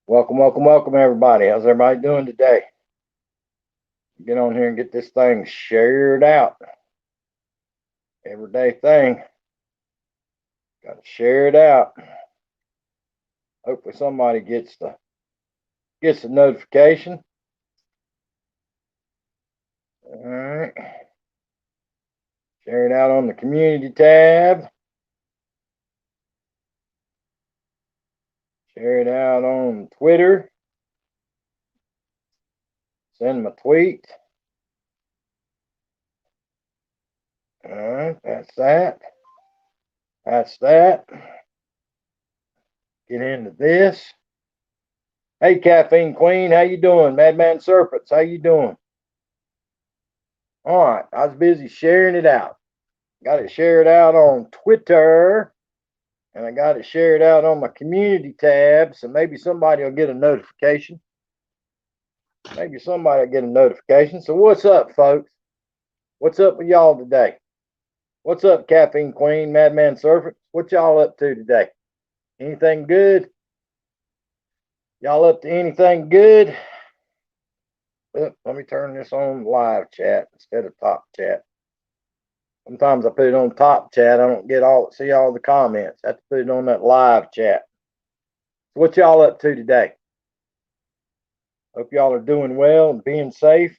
Welcome, welcome, welcome, everybody. How's everybody doing today? Get on here and get this thing shared out. Everyday thing. Got to share it out. Hopefully somebody gets the notification. All right. Share it out on the community tab. Share it out on Twitter. Send them a tweet. All right, that's that. That's that. Get into this. Hey, Caffeine Queen, how you doing? Madman Serpents, how you doing? All right, I was busy sharing it out. Got it shared out on Twitter, and I got it shared out on my community tab. So maybe somebody will get a notification. Maybe somebody will get a notification. So what's up, folks? What's up with y'all today? What's up, Caffeine Queen, Madman Serpent? What y'all up to today? Anything good? Y'all up to anything good? Let me turn this on live chat instead of top chat. Sometimes I put it on top chat. I don't see all the comments. I have to put it on that live chat. So what y'all up to today? Hope y'all are doing well and being safe.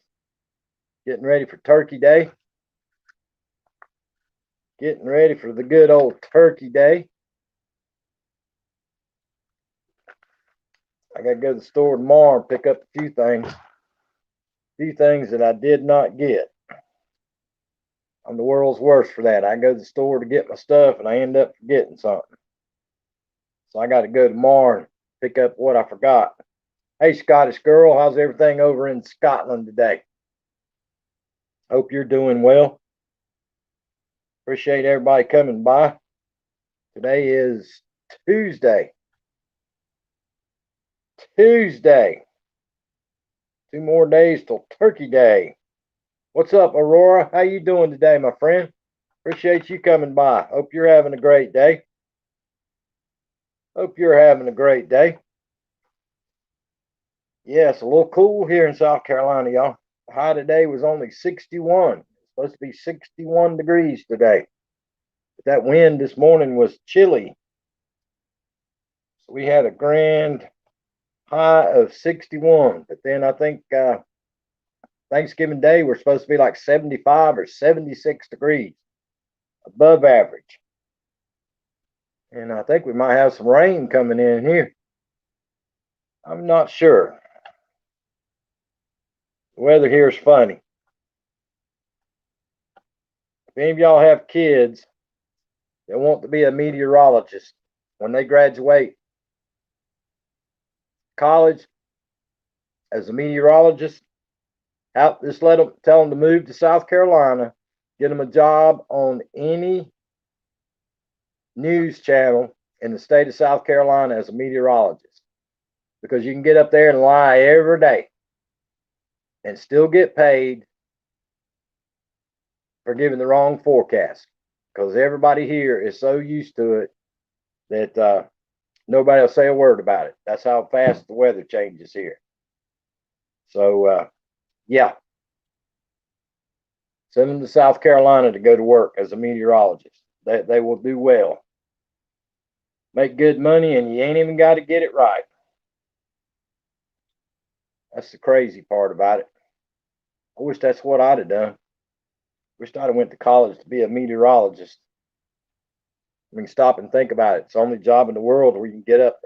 Getting ready for Turkey Day. Getting ready for the good old Turkey Day. I got to go to the store tomorrow and pick up a few things. That I did not get. I'm the world's worst for that. I go to the store to get my stuff and I end up forgetting something. So I got to go tomorrow and pick up what I forgot. Hey, Scottish girl, how's everything over in Scotland today? Hope you're doing well. Appreciate everybody coming by. Today is Tuesday. 2 more days till Turkey Day. What's up, Aurora? How you doing today, my friend? Appreciate you coming by. Hope you're having a great day. Yeah, it's a little cool here in South Carolina, y'all. The high today was only 61. It's supposed to be 61 degrees today. But that wind this morning was chilly. So we had a grand high of 61. But then I think Thanksgiving Day we're supposed to be like 75 or 76 degrees above average. And I think we might have some rain coming in here. I'm not sure. The weather here is funny. If any of y'all have kids that want to be a meteorologist when they graduate college as a meteorologist, just tell them to move to South Carolina, get them a job on any news channel in the state of South Carolina as a meteorologist, because you can get up there and lie every day and still get paid for giving the wrong forecast, because everybody here is so used to it that nobody will say a word about it. That's how fast the weather changes here. So yeah, send them to South Carolina to go to work as a meteorologist. They will do well, make good money, and you ain't even got to get it right. That's the crazy part about it. I wish that's what I'd have done. Wish I'd have went to college to be a meteorologist. I mean, stop and think about it. It's the only job in the world where you can get up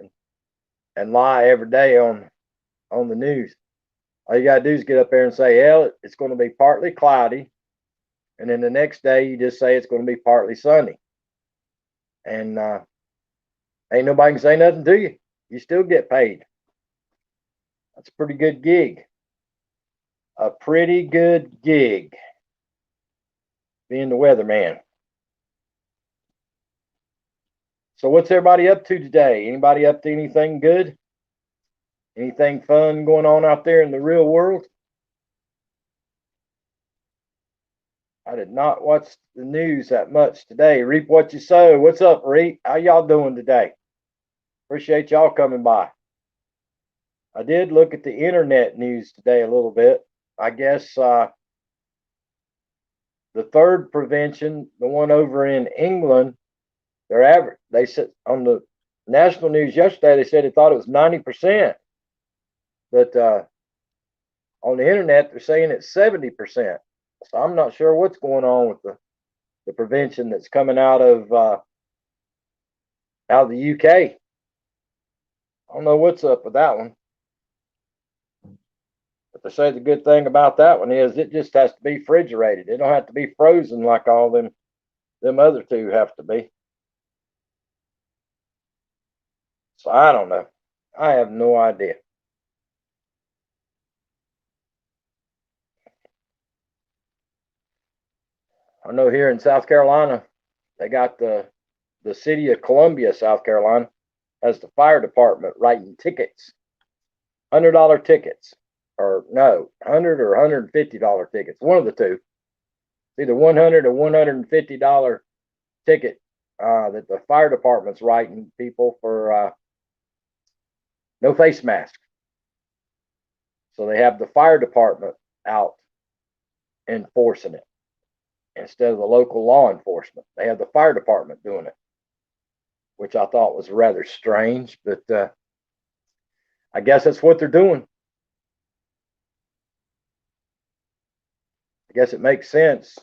and lie every day on the news. All you gotta do is get up there and say, "Hell, it's going to be partly cloudy," and then the next day you just say it's going to be partly sunny, and ain't nobody can say nothing to you. You still get paid. That's a pretty good gig. A pretty good gig, being the weatherman. So what's everybody up to today? Anybody up to anything good? Anything fun going on out there in the real world? I did not watch the news that much today. Reap what you sow. What's up, Reap? How y'all doing today? Appreciate y'all coming by. I did look at the internet news today a little bit. I guess the third prevention, the one over in England, their average, they said on the national news yesterday, they said they thought it was 90%, but on the internet, they're saying it's 70%. So I'm not sure what's going on with the prevention that's coming out of the UK. I don't know what's up with that one. But they say the good thing about that one is it just has to be refrigerated. It don't have to be frozen like all them other two have to be. So I don't know. I have no idea. I know here in South Carolina, they got the city of Columbia, South Carolina, has the fire department writing tickets, $100 tickets, or no, $100 or $150 tickets, one of the two. It's either 100 or $150 ticket that the fire department's writing people for no face mask. So they have the fire department out enforcing it instead of the local law enforcement. They have the fire department doing it, which I thought was rather strange, but I guess that's what they're doing. I guess it makes sense.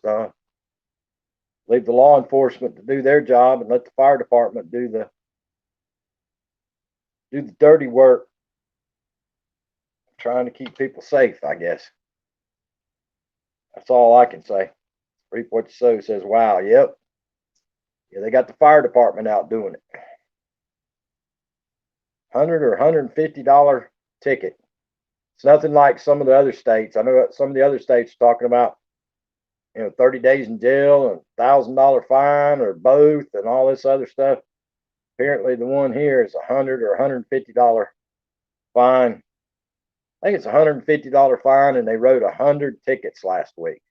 Leave the law enforcement to do their job and let the fire department do the dirty work, trying to keep people safe, I guess. That's all I can say. Reap what you sow says, wow, yep. Yeah, they got the fire department out doing it. $100 or $150 ticket. It's nothing like some of the other states. I know some of the other states are talking about, 30 days in jail and $1,000 fine or both and all this other stuff. Apparently, the one here is $100 or $150 fine. I think it's $150 fine, and they wrote 100 tickets last week.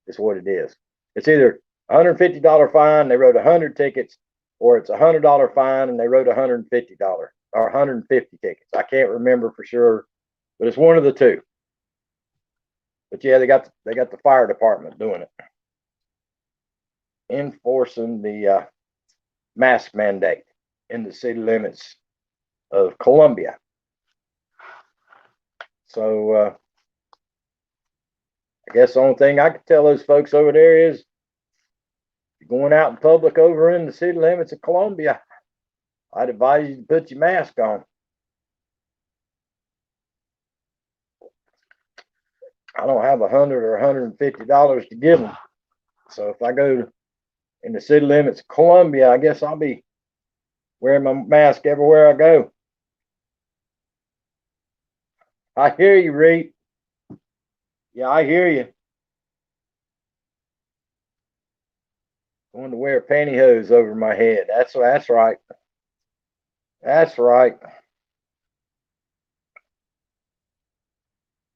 Is what it is. It's either $150 fine, they wrote 100 tickets, or it's $100 fine and they wrote $150 or 150 tickets. I can't remember for sure, but it's one of the two. But yeah, they got the fire department doing it, enforcing the mask mandate in the city limits of Columbia. So I guess the only thing I could tell those folks over there is, if you're going out in public over in the city limits of Columbia, I'd advise you to put your mask on. I don't have $100 or $150 to give them. So if I go in the city limits of Columbia, I guess I'll be wearing my mask everywhere I go. I hear you, Reed. Yeah, I hear you. Going to wear pantyhose over my head. That's right. That's right.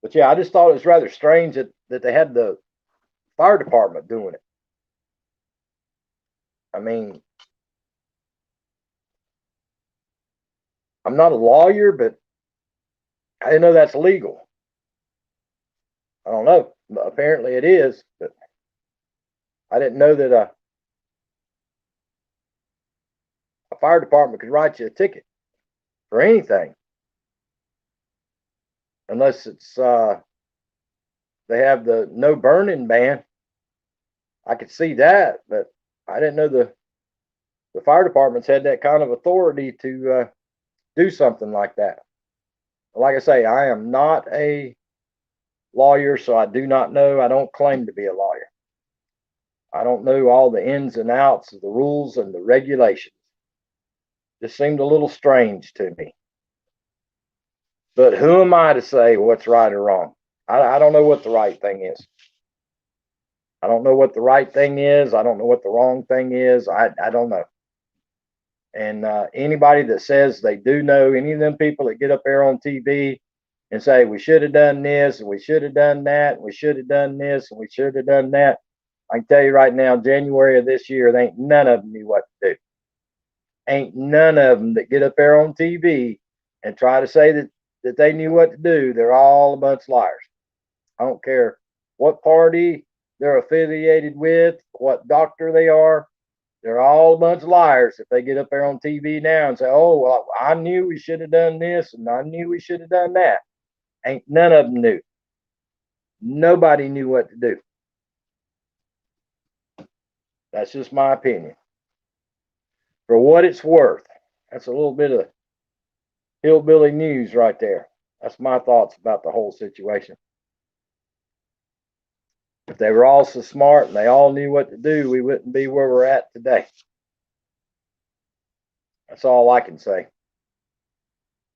But yeah, I just thought it was rather strange that they had the fire department doing it. I mean, I'm not a lawyer, but I didn't know that's legal. I don't know. Apparently it is, but I didn't know that a fire department could write you a ticket for anything, unless it's they have the no burning ban. I could see that, but I didn't know the fire departments had that kind of authority to do something like that. Like I say, I am not a lawyer, so I do not know. I don't claim to be a lawyer. I don't know all the ins and outs of the rules and the regulations. Just seemed a little strange to me. But who am I to say what's right or wrong? I don't know what the right thing is. I don't know what the right thing is. I don't know what the wrong thing is. I don't know. And anybody that says they do know, any of them people that get up there on TV and say, we should have done this, and we should have done that, and we should have done this, and we should have done that. I can tell you right now, January of this year, there ain't none of them knew what to do. Ain't none of them that get up there on TV and try to say that that they knew what to do, they're all a bunch of liars. I don't care what party they're affiliated with, what doctor they are. They're all a bunch of liars if they get up there on TV now and say, "Oh, well, I knew we should have done this and I knew we should have done that." Ain't none of them knew. Nobody knew what to do. That's just my opinion. For what it's worth, that's a little bit of hillbilly news right there. That's my thoughts about the whole situation. If they were all so smart and they all knew what to do, we wouldn't be where we're at today. That's all I can say.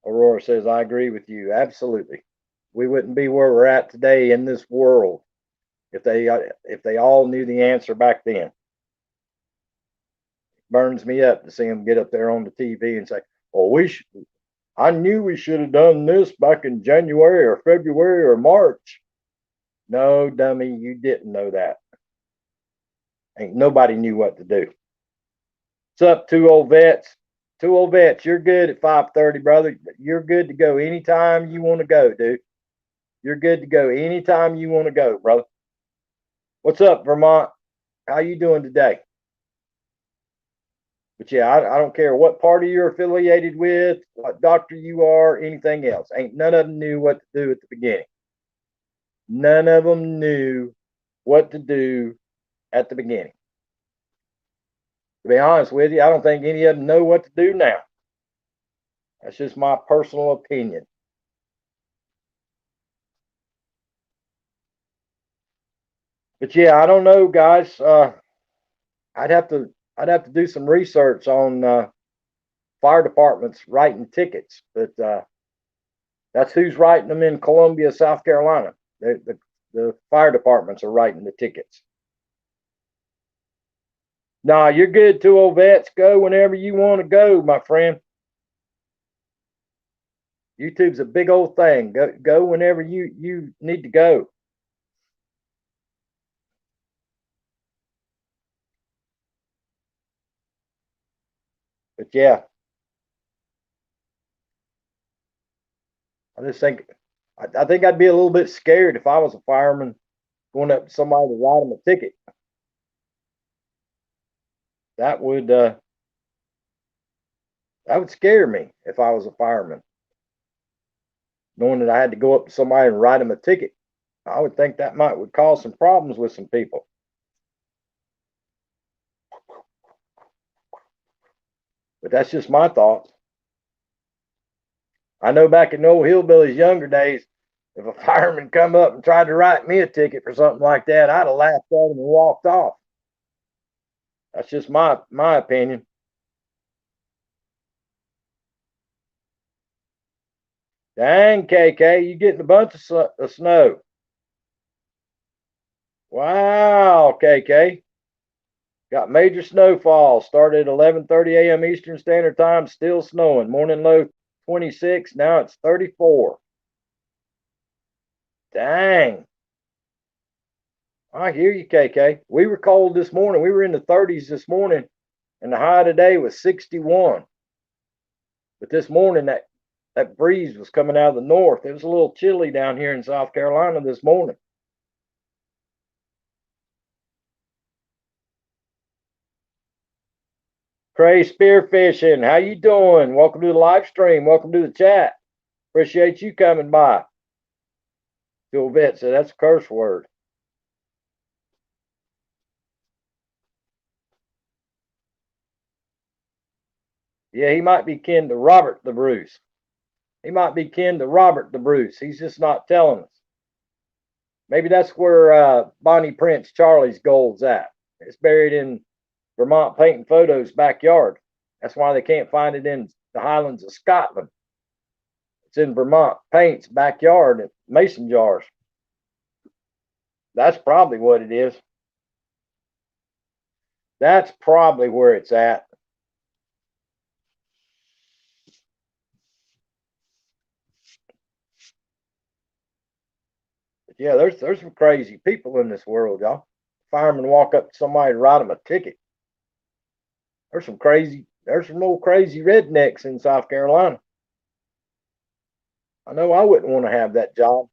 Aurora says, I agree with you. Absolutely. We wouldn't be where we're at today in this world if they all knew the answer back then. Burns me up to see them get up there on the TV and say, "Well, I knew we should have done this back in January or February or March." No, dummy, you didn't know that. Ain't nobody knew what to do. What's up, two old vets? Two old vets, you're good at 5:30, brother. You're good to go anytime you want to go, dude. You're good to go anytime you want to go, brother. What's up, Vermont? How you doing today? But yeah, I don't care what party you're affiliated with, what doctor you are, anything else. Ain't none of them knew what to do at the beginning. None of them knew what to do at the beginning. To be honest with you, I don't think any of them know what to do now. That's just my personal opinion. But yeah, I don't know, guys. I'd have to do some research on fire departments writing tickets, but that's who's writing them in Columbia, South Carolina. The fire departments are writing the tickets. Nah, you're good, two old vets. Go whenever you want to go, my friend. YouTube's a big old thing. Go whenever you need to go. But yeah, I just think I think I'd be a little bit scared if I was a fireman going up to somebody to write them a ticket. That would uh, that would scare me if I was a fireman, knowing that I had to go up to somebody and write them a ticket. I would think that would cause some problems with some people. But that's just my thoughts. I know back in the old hillbillies' younger days, if a fireman come up and tried to write me a ticket for something like that, I'd have laughed at him and walked off. That's just my opinion. Dang, KK, you getting a bunch of snow. Wow, KK. Got major snowfall. Started at 11:30 a.m. Eastern Standard Time. Still snowing. Morning low 26. Now it's 34. Dang. I hear you, KK. We were cold this morning. We were in the 30s this morning, and the high today was 61. But this morning, that breeze was coming out of the north. It was a little chilly down here in South Carolina this morning. Cray Spearfishing, how you doing? Welcome to the live stream. Welcome to the chat. Appreciate you coming by. Phil Vet said that's a curse word. Yeah, he might be kin to Robert the Bruce. He might be kin to Robert the Bruce. He's just not telling us. Maybe that's where Bonnie Prince Charlie's gold's at. It's buried in Vermont Paint and Photo's backyard. That's why they can't find it in the Highlands of Scotland. It's in Vermont Paint's backyard in mason jars. That's probably what it is. That's probably where it's at. But yeah, there's some crazy people in this world, y'all. Firemen walk up to somebody and write them a ticket. There's some old crazy rednecks in South Carolina. I know I wouldn't want to have that job.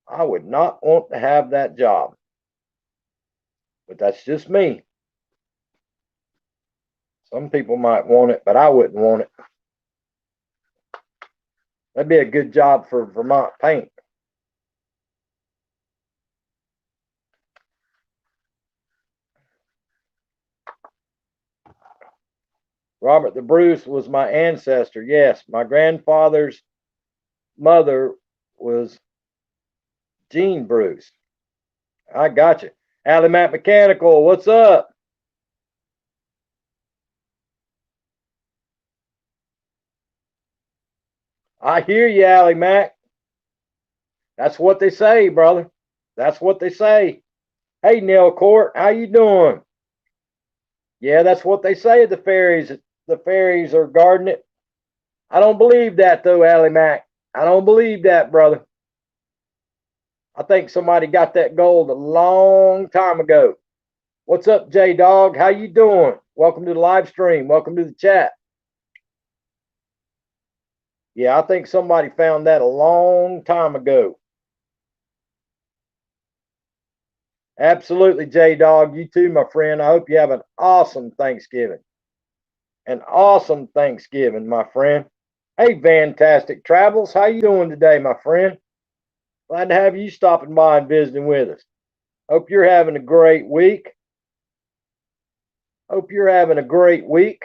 I would not want to have that job. But that's just me. Some people might want it, but I wouldn't want it. That'd be a good job for Vermont Paint. Robert the Bruce was my ancestor. Yes, my grandfather's mother was Jean Bruce. I got you. Allie Mac Mechanical, what's up? I hear you, Allie Mac. That's what they say, brother. That's what they say. Hey, Neil Court, how you doing? Yeah, that's what they say at the ferries. The ferries are guarding it. I don't believe that, though, Allie Mac. I don't believe that, brother. I think somebody got that gold a long time ago. What's up, J Dog? How you doing? Welcome to the live stream. Welcome to the chat. Yeah, I think somebody found that a long time ago. Absolutely, J Dog. You too, my friend. I hope you have an awesome Thanksgiving. An awesome Thanksgiving, my friend. Hey, Fantastic Travels. How you doing today, my friend? Glad to have you stopping by and visiting with us. Hope you're having a great week. Hope you're having a great week.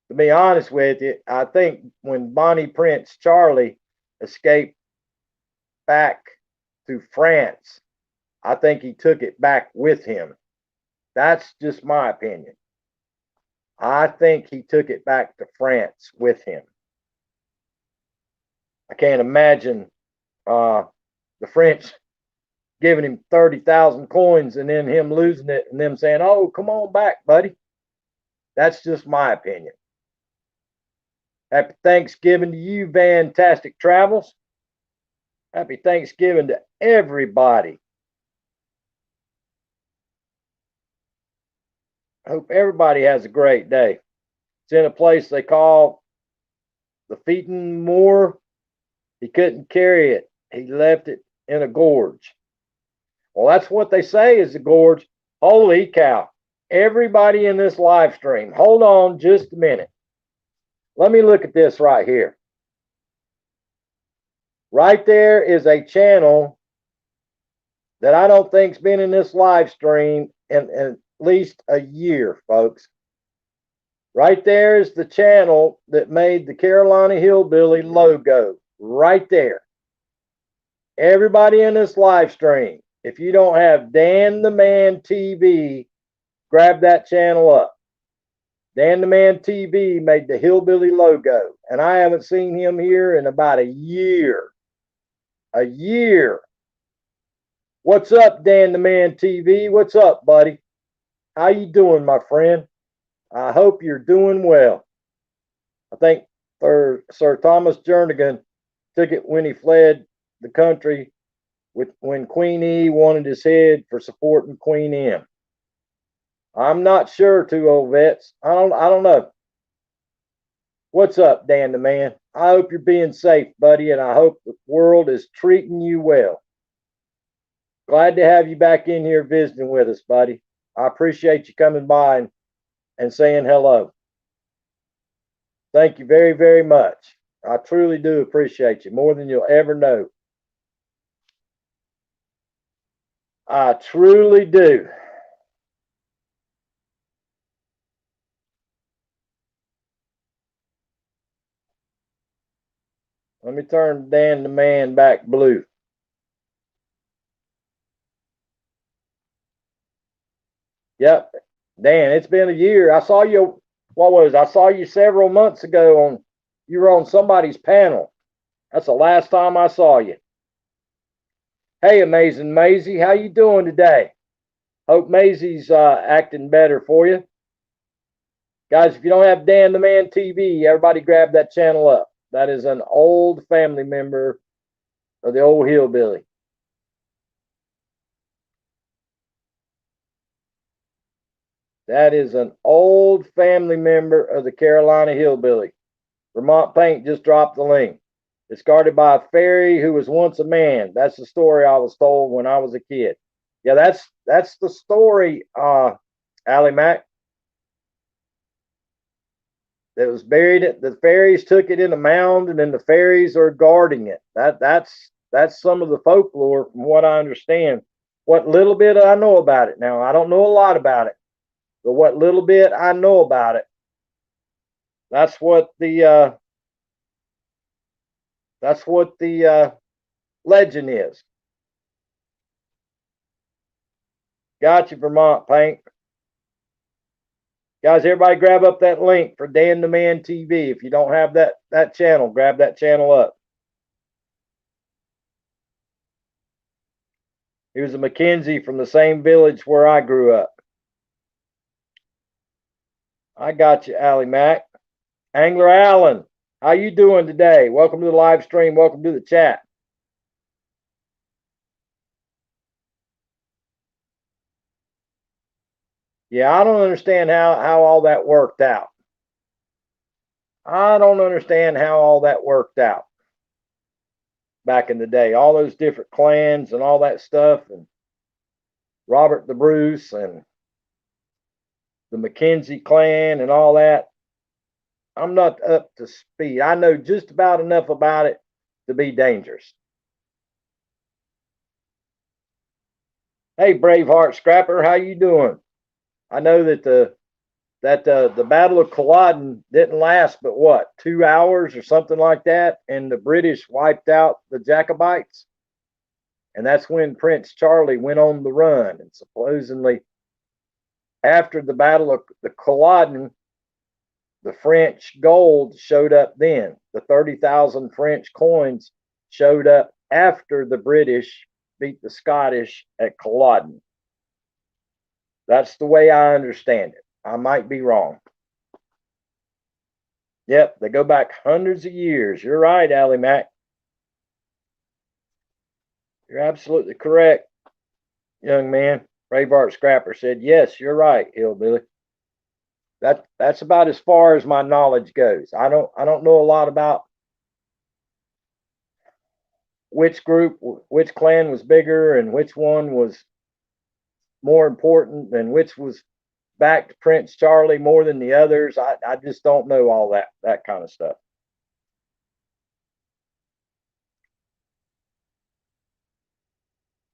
To be honest with you, I think when Bonnie Prince Charlie escaped back to France, I think he took it back with him. That's just my opinion. I think he took it back to France with him. I can't imagine the French giving him 30,000 coins and then him losing it and them saying, "Oh, come on back, buddy." That's just my opinion. Happy Thanksgiving to you, Fantastic Travels. Happy Thanksgiving to everybody. I hope everybody has a great day. It's in a place they call the Feeding Moor. He couldn't carry it. He left it in a gorge. Well, that's what they say is the gorge. Holy cow. Everybody in this live stream, hold on just a minute. Let me look at this right here. Right there is a channel that I don't think's been in this live stream in at least a year, folks. Right there is the channel that made the Carolina Hillbilly logo. Right there. Everybody in this live stream, if you don't have Dan the Man TV, grab that channel up. Dan the Man TV made the Hillbilly logo, and I haven't seen him here in about a year. A year. What's up, Dan the Man TV? What's up, buddy? How you doing, my friend? I hope you're doing well. I think Sir Thomas Jernigan took it when he fled the country when Queen E wanted his head for supporting Queen M. I'm not sure, two old vets. I don't know. What's up, Dan the Man? I hope you're being safe, buddy, and I hope the world is treating you well. Glad to have you back in here visiting with us, buddy. I appreciate you coming by and saying hello. Thank you very, very much. I truly do appreciate you more than you'll ever know. I truly do. Let me turn Dan the Man back blue. Yep. Dan, it's been a year. I saw you, what was it? I saw you several months ago on, you were on somebody's panel. That's the last time I saw you. Hey, Amazing Maisie, how you doing today? Hope Maisie's acting better for you. Guys, if you don't have Dan the Man TV, everybody grab that channel up. That is an old family member of the old Hillbilly. That is an old family member of the Carolina Hillbilly. Vermont Paint just dropped the link. Discarded by a fairy who was once a man. That's the story I was told when I was a kid. Yeah, that's the story, Allie Mac. That was buried. The fairies took it in a mound, and then the fairies are guarding it. That's some of the folklore, from what I understand. What little bit I know about it. Now I don't know a lot about it, but what little bit I know about it, that's what the legend is. Got you, Vermont Paint. Guys, everybody grab up that link for Dan the Man TV. If you don't have that channel, grab that channel up. He was a McKenzie from the same village where I grew up. I got you, Allie Mac. Angler Allen, how you doing today? Welcome to the live stream. Welcome to the chat. Yeah, I don't understand how all that worked out. I don't understand how all that worked out back in the day. All those different clans and all that stuff, and Robert the Bruce and the McKenzie clan and all that. I'm not up to speed. I know just about enough about it to be dangerous. Hey, Braveheart Scrapper, how you doing? I know that the Battle of Culloden didn't last but what, 2 hours or something like that, and the British wiped out the Jacobites, and that's when Prince Charlie went on the run. And supposedly, after the Battle of the Culloden, the French gold showed up then. The 30,000 French coins showed up after the British beat the Scottish at Culloden. That's the way I understand it. I might be wrong. Yep, they go back hundreds of years. You're right, Allie Mac. You're absolutely correct, young man. Braveheart Scrapper said, yes, you're right, Hillbilly. That's about as far as my knowledge goes. I don't know a lot about which group, which clan was bigger and which one was more important and which was backed Prince Charlie more than the others. I just don't know all that kind of stuff.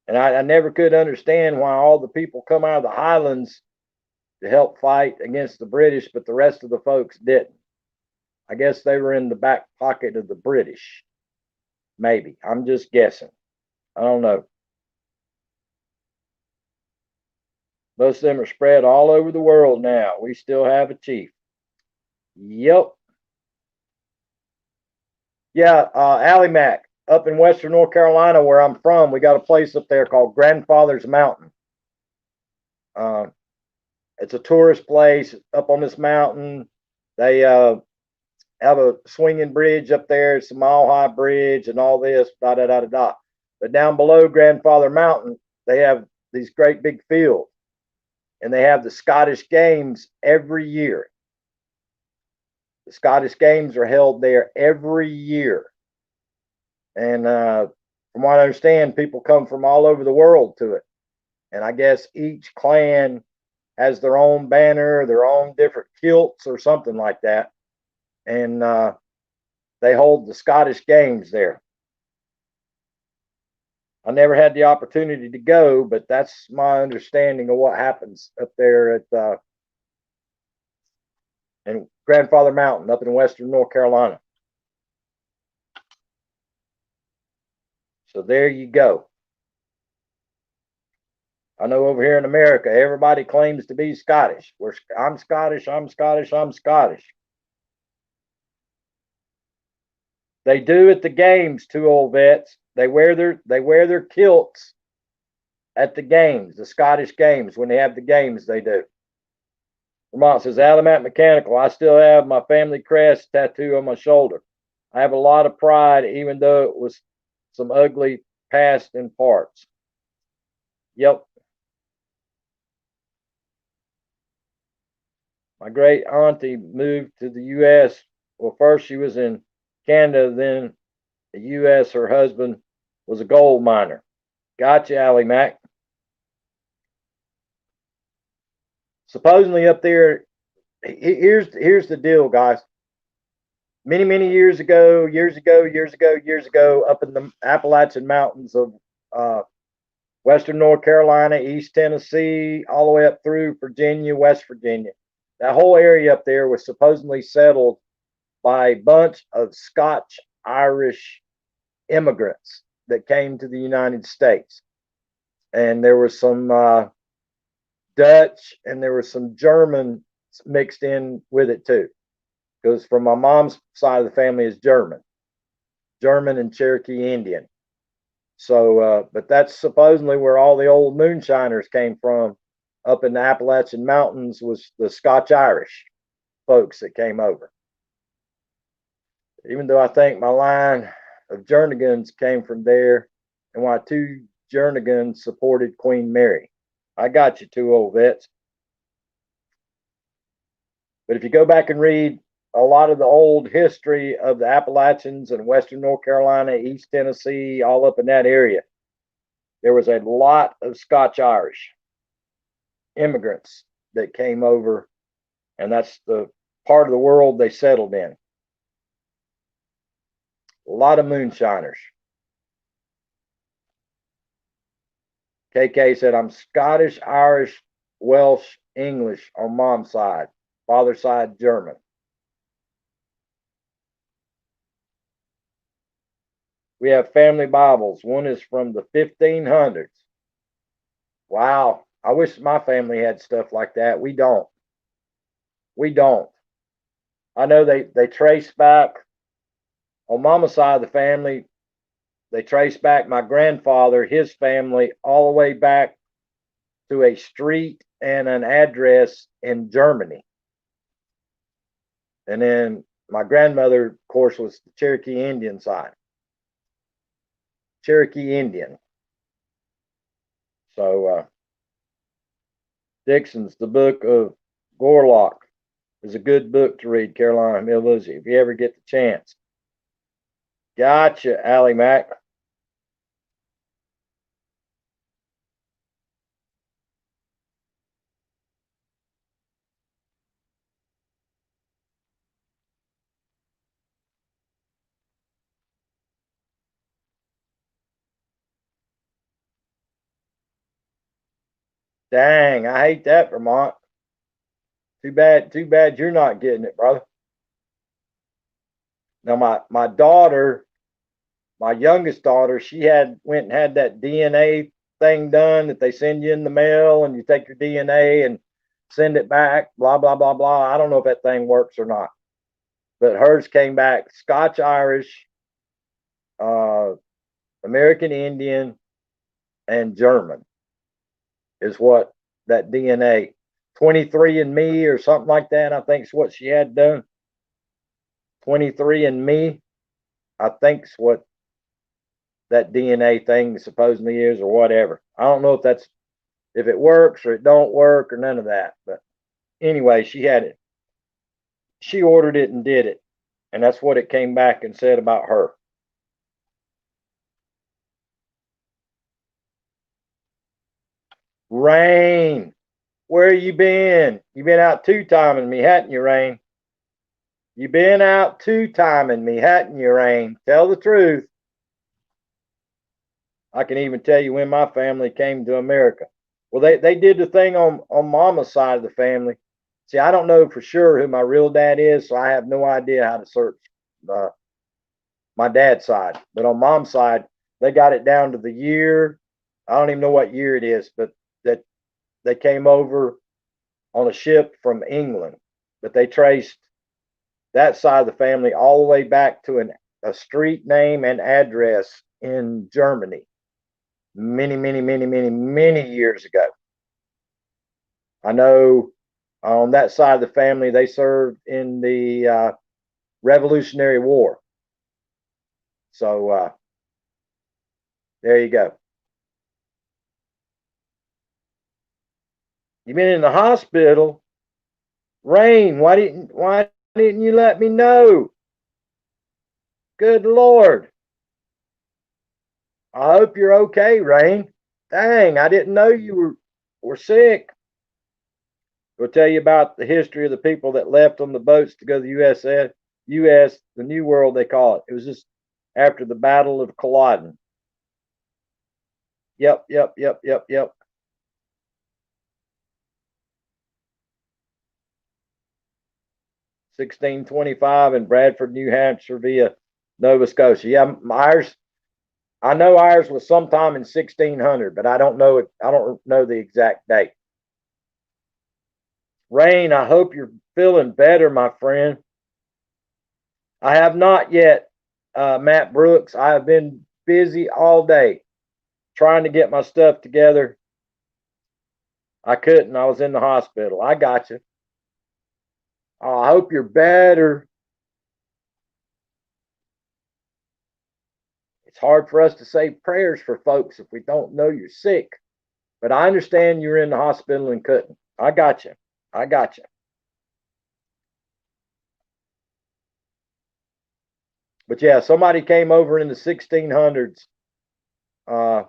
And I never could understand why all the people come out of the Highlands to help fight against the British, but the rest of the folks didn't. I guess they were in the back pocket of the British. Maybe. I'm just guessing. I don't know. Most of them are spread all over the world now. We still have a chief. Yep. Yeah, Allie Mac, up in Western North Carolina, where I'm from, we got a place up there called Grandfather's Mountain. It's a tourist place up on this mountain. They have a swinging bridge up there. It's a mile-high bridge and all this, da da da da da. But down below Grandfather Mountain, they have these great big fields, and they have the Scottish Games every year. The Scottish Games are held there every year, and from what I understand, people come from all over the world to it. And I guess each clan has their own banner, their own different kilts, or something like that, and they hold the Scottish Games there. I never had the opportunity to go, but that's my understanding of what happens up there at in Grandfather Mountain up in Western North Carolina. So there you go. I know over here in America, everybody claims to be Scottish. I'm Scottish, I'm Scottish, I'm Scottish. They do at the games, two old vets. They wear their kilts at the games, the Scottish Games. When they have the games, they do. Vermont says, Alamat Mechanical. I still have my family crest tattoo on my shoulder. I have a lot of pride, even though it was some ugly past in parts. Yep. My great auntie moved to the U.S. Well, first she was in Canada, then the U.S. Her husband was a gold miner. Gotcha, Allie Mac. Supposedly up there, here's the deal, guys. Many years ago, years ago, up in the Appalachian Mountains of uh, Western North Carolina, East Tennessee, all the way up through Virginia, West Virginia. That whole area up there was supposedly settled by a bunch of Scotch Irish immigrants that came to the United States. And there was some Dutch and there was some German mixed in with it too. Because from my mom's side of the family is German and Cherokee Indian. So, but that's supposedly where all the old moonshiners came from. Up in the Appalachian Mountains was the Scotch Irish folks that came over. Even though I think my line of Jernigans came from there, and why two Jernigans supported Queen Mary. I got you, two old vets. But if you go back and read a lot of the old history of the Appalachians and Western North Carolina, East Tennessee, all up in that area, there was a lot of Scotch Irish immigrants that came over, and that's the part of the world they settled in. A lot of moonshiners. KK said, I'm Scottish, Irish, Welsh, English on mom's side, father's side, German. We have family Bibles. One is from the 1500s. Wow. I wish my family had stuff like that. We don't. We don't. I know they trace back on mama's side of the family. They trace back my grandfather, his family, all the way back to a street and an address in Germany. And then my grandmother, of course, was the Cherokee Indian side. Cherokee Indian. So Dixon's The Book of Gorlock is a good book to read, Carolina Hillbilly, if you ever get the chance. Gotcha, Allie Mac. Dang, I hate that, Vermont. Too bad you're not getting it, brother. Now my daughter, my youngest daughter, she went and had that DNA thing done that they send you in the mail and you take your DNA and send it back, blah, blah, blah, blah. I don't know if that thing works or not. But hers came back Scotch Irish, uh, American Indian, and German is what that DNA 23 and me or something like that, I think is what she had done. 23 and me, I think's what that DNA thing supposedly is or whatever. I don't know if it works or it don't work or none of that. But anyway, she had it. She ordered it and did it. And that's what it came back and said about her. Rain, where you been? You been out two-timing me, hadn't you, Rain? You been out two-timing me, hadn't you, Rain? Tell the truth. I can even tell you when my family came to America. Well, they did the thing on mama's side of the family. See, I don't know for sure who my real dad is, so I have no idea how to search uh, my dad's side. But on mom's side, they got it down to the year. I don't even know what year it is, but that they came over on a ship from England. But they traced that side of the family all the way back to a street name and address in Germany many years ago. I know on that side of the family, they served in the Revolutionary War. So there you go. You've been in the hospital. Rain, why didn't you let me know? Good Lord. I hope you're okay, Rain. Dang, I didn't know you were sick. We'll tell you about the history of the people that left on the boats to go to the US, the New World they call it. It was just after the Battle of Culloden. Yep. 1625 in Bradford, New Hampshire via Nova Scotia. Yeah, ours. I know ours was sometime in 1600, but I don't know it. I don't know the exact date. Rain, I hope you're feeling better, my friend. I have not yet, Matt Brooks. I have been busy all day trying to get my stuff together. I couldn't. I was in the hospital. I got you. I hope you're better. It's hard for us to say prayers for folks if we don't know you're sick. But I understand you're in the hospital and couldn't. I got you. I got you. But yeah, somebody came over in the 1600s uh,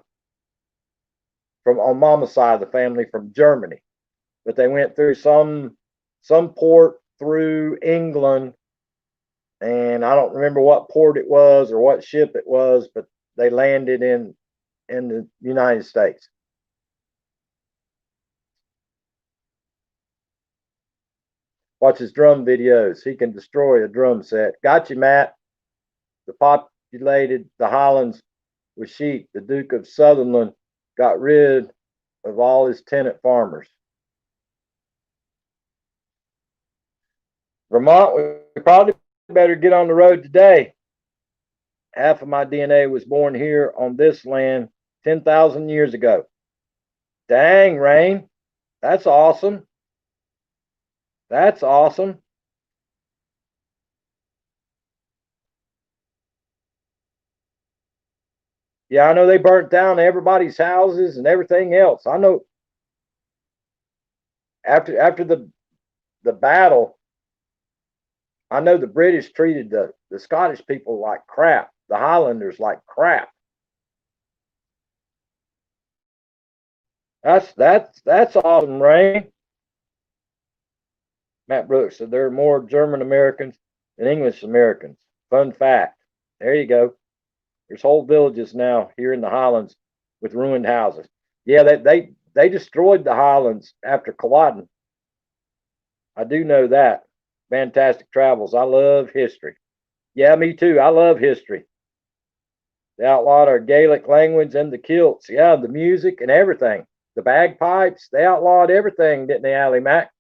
from on mama's side of the family from Germany, but they went through some port through England, and I don't remember what port it was or what ship it was, but they landed in the United States. Watch his drum videos. He can destroy a drum set. Got you, Matt. The populated the Highlands with sheep. The Duke of Sutherland got rid of all his tenant farmers. Vermont, we probably better get on the road today. Half of my DNA was born here on this land 10,000 years ago. Dang, Rain. That's awesome. That's awesome. Yeah, I know they burnt down everybody's houses and everything else. I know after the battle, I know the British treated the Scottish people like crap, the Highlanders like crap. That's awesome, Rain. Matt Brooks said there are more German Americans than English Americans. Fun fact. There you go. There's whole villages now here in the Highlands with ruined houses. Yeah, they destroyed the Highlands after Culloden. I do know that. Fantastic travels. I love history. Yeah, me too. I love history. They outlawed our Gaelic language and the kilts. Yeah, the music and everything. The bagpipes. They outlawed everything, didn't they, Allie Mac?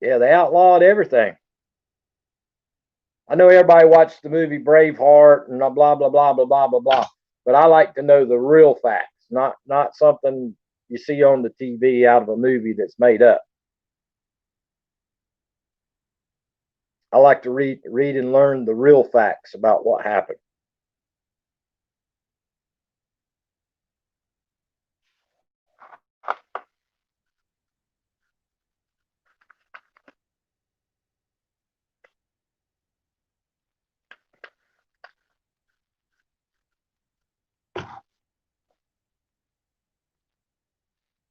Yeah, they outlawed everything. I know everybody watched the movie Braveheart and blah blah blah blah blah blah blah, but I like to know the real facts, not something you see on the TV out of a movie that's made up. I like to read and learn the real facts about what happened.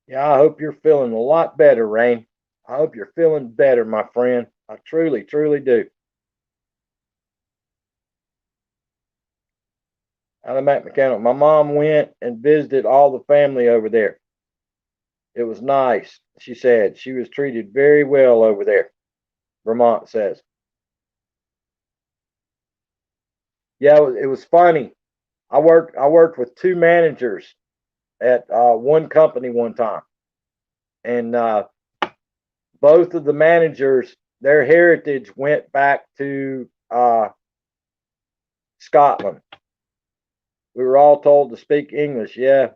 Yeah, I hope you're feeling a lot better, Rain. I hope you're feeling better, my friend. I truly do. Alamac Mechanic. My mom went and visited all the family over there. It was nice. She said she was treated very well over there. Vermont says. Yeah, it was funny. I worked with two managers at one company one time, and both of the managers, their heritage went back to Scotland. We were all told to speak English. Yeah,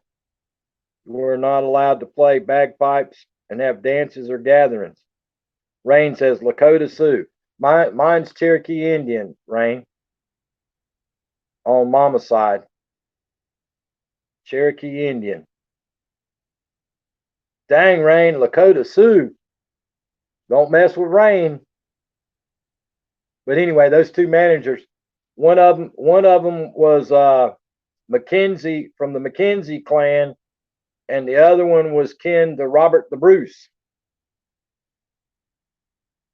we're not allowed to play bagpipes and have dances or gatherings. Rain says Lakota Sioux. Mine's Cherokee Indian. Rain on Mama's side, Cherokee Indian. Dang, Rain, Lakota Sioux. Don't mess with Rain. But anyway, those two managers, one of them was Mackenzie from the Mackenzie clan, and the other one was kin to Robert the Bruce.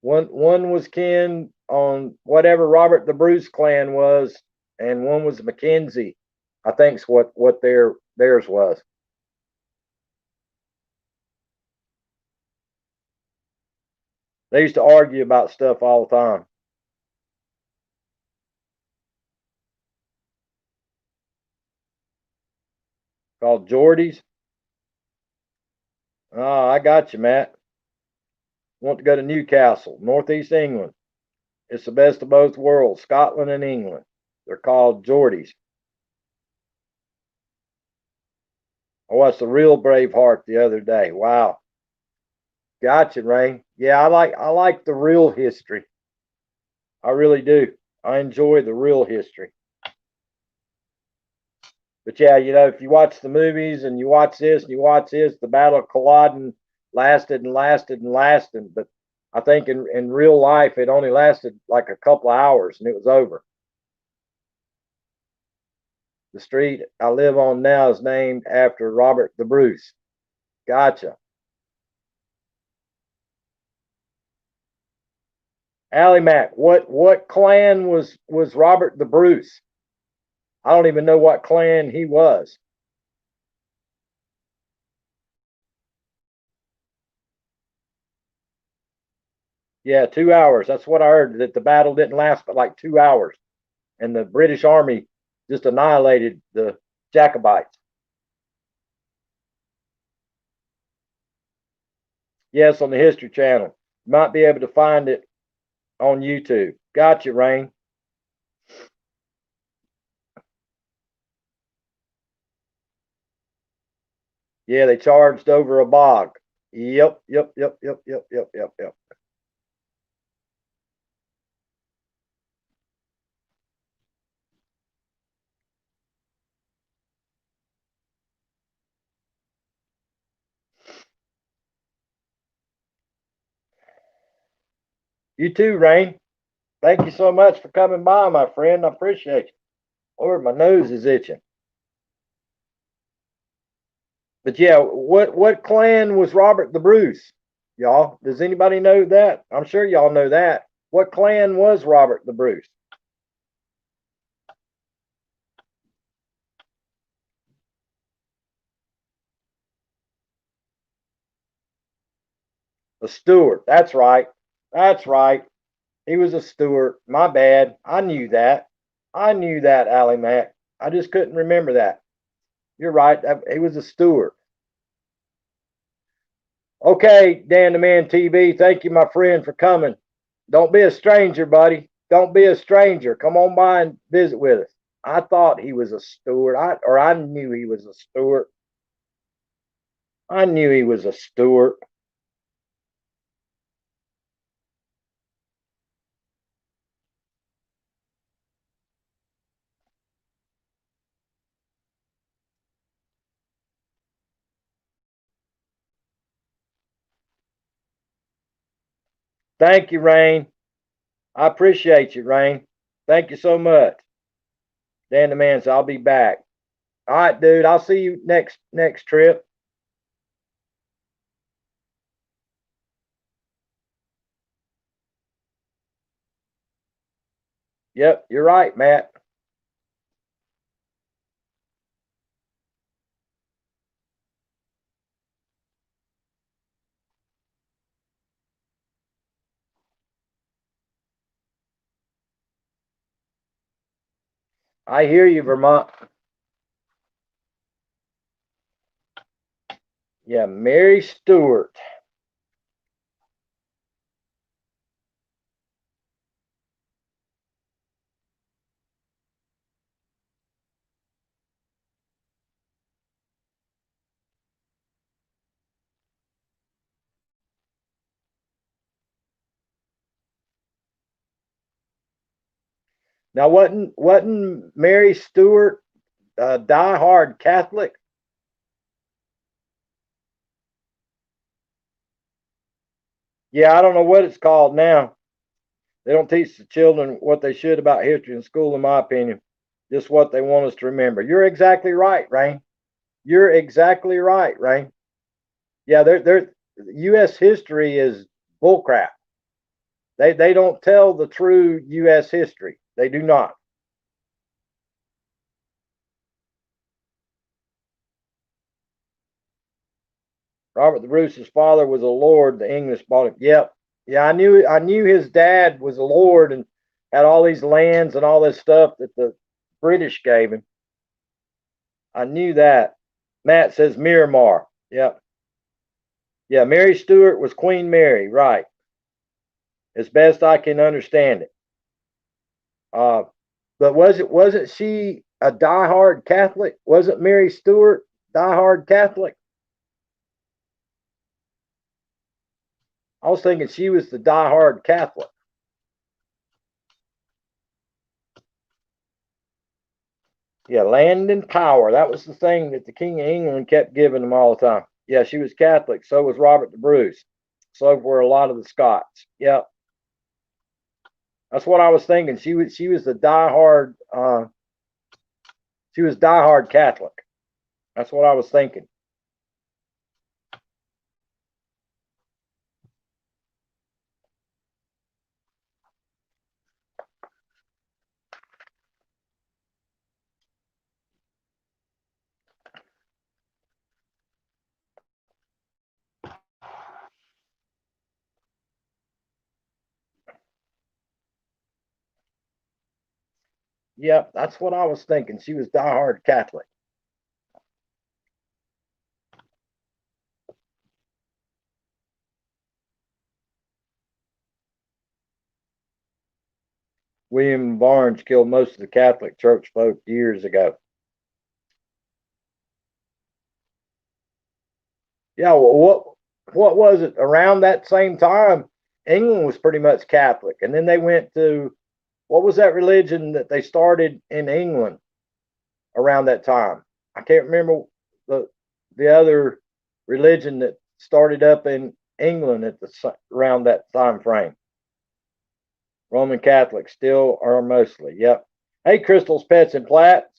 One was kin on whatever Robert the Bruce clan was, and one was Mackenzie. I think's what theirs was. They used to argue about stuff all the time. Called Geordies. Oh, I got you, Matt. Want to go to Newcastle, Northeast England. It's the best of both worlds, Scotland and England. They're called Geordies. I watched the real Braveheart the other day. Wow. Gotcha, Rain. Yeah, I like the real history. I really do. I enjoy the real history. But yeah, if you watch the movies and you watch this and you watch this, the Battle of Culloden lasted and lasted and lasted. But I think in real life, it only lasted like a couple of hours and it was over. The street I live on now is named after Robert the Bruce. Gotcha. Allie Mac, what clan was Robert the Bruce? I don't even know what clan he was. Yeah, 2 hours. That's what I heard. That the battle didn't last but like 2 hours, and the British Army just annihilated the Jacobites. Yes, on the History Channel. You might be able to find it on YouTube. Gotcha, Rain. Yeah, they charged over a bog. Yep, yep, yep, yep, yep, yep, yep, yep. You too, Rain. Thank you so much for coming by, my friend. I appreciate you. Lord, my nose is itching. But yeah, what clan was Robert the Bruce? Y'all, does anybody know that? I'm sure y'all know that. What clan was Robert the Bruce? A Stewart. That's right. That's right. He was a Stewart. My bad. I knew that. I knew that, Allie Mac. I just couldn't remember that. You're right. He was a Stewart. Okay, Dan the Man TV. Thank you, my friend, for coming. Don't be a stranger, buddy. Don't be a stranger. Come on by and visit with us. I thought he was a Stewart. I knew he was a Stewart. I knew he was a Stewart. Thank you, Rain. I appreciate you, Rain. Thank you so much. Dan the Man says I'll be back. All right, dude. I'll see you next trip. Yep, you're right, Matt. I hear you, Vermont. Yeah, Mary Stewart. Now, wasn't Mary Stewart a diehard Catholic? Yeah, I don't know what it's called now. They don't teach the children what they should about history in school, in my opinion. Just what they want us to remember. You're exactly right, Rain. You're exactly right, Rain. Yeah, they're U.S. history is bullcrap. They don't tell the true U.S. history. They do not. Robert the Bruce's father was a lord. The English bought him. Yep. Yeah, I knew his dad was a lord and had all these lands and all this stuff that the British gave him. I knew that. Matt says Miramar. Yep. Yeah, Mary Stuart was Queen Mary, right? As best I can understand it. Uh, but wasn't she a diehard Catholic? Wasn't Mary Stuart diehard Catholic? I was thinking she was the diehard Catholic. Yeah, land and power. That was the thing that the King of England kept giving them all the time. Yeah, she was Catholic. So was Robert the Bruce. So were a lot of the Scots. Yep, that's what I was thinking. She was the diehard. She was diehard Catholic. That's what I was thinking. Yep, that's what I was thinking. She was diehard Catholic. William Barnes killed most of the Catholic Church folk years ago. Yeah, well, what was it around that same time? England was pretty much Catholic, and then they went to what was that religion that they started in England around that time? I can't remember the the other religion that started up in England at the around that time frame. Roman Catholics still are mostly. Yep. Hey, Crystal's Pets and Plats.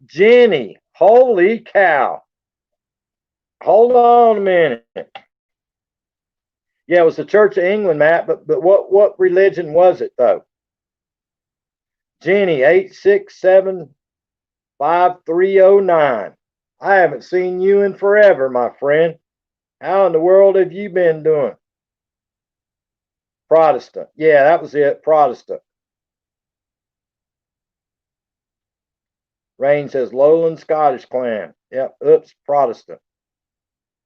Jenny, holy cow! Hold on a minute. Yeah, it was the Church of England, Matt. But what religion was it though? Jenny 8675309. I haven't seen you in forever, my friend. How in the world have you been doing? Protestant. Yeah, that was it. Protestant. Rain says Lowland Scottish clan. Yep. Oops. Protestant.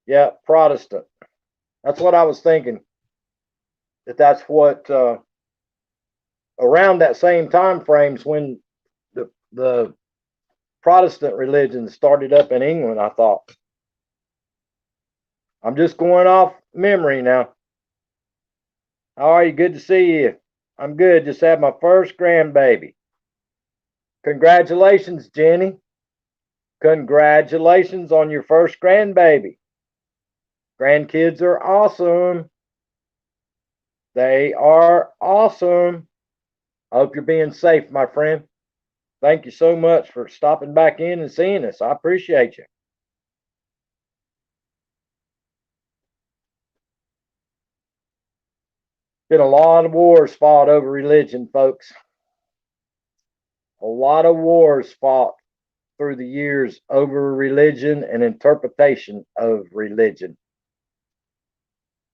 Yep. Protestant. That's what I was thinking. That's what around that same time frames when the Protestant religion started up in England. I thought. I'm just going off memory now. How are you? Good to see you. I'm good. Just had my first grandbaby. Congratulations, Jenny. Congratulations on your first grandbaby. Grandkids are awesome. They are awesome. I hope you're being safe, my friend. Thank you so much for stopping back in and seeing us. I appreciate you. Been a lot of wars fought over religion, folks. A lot of wars fought through the years over religion and interpretation of religion.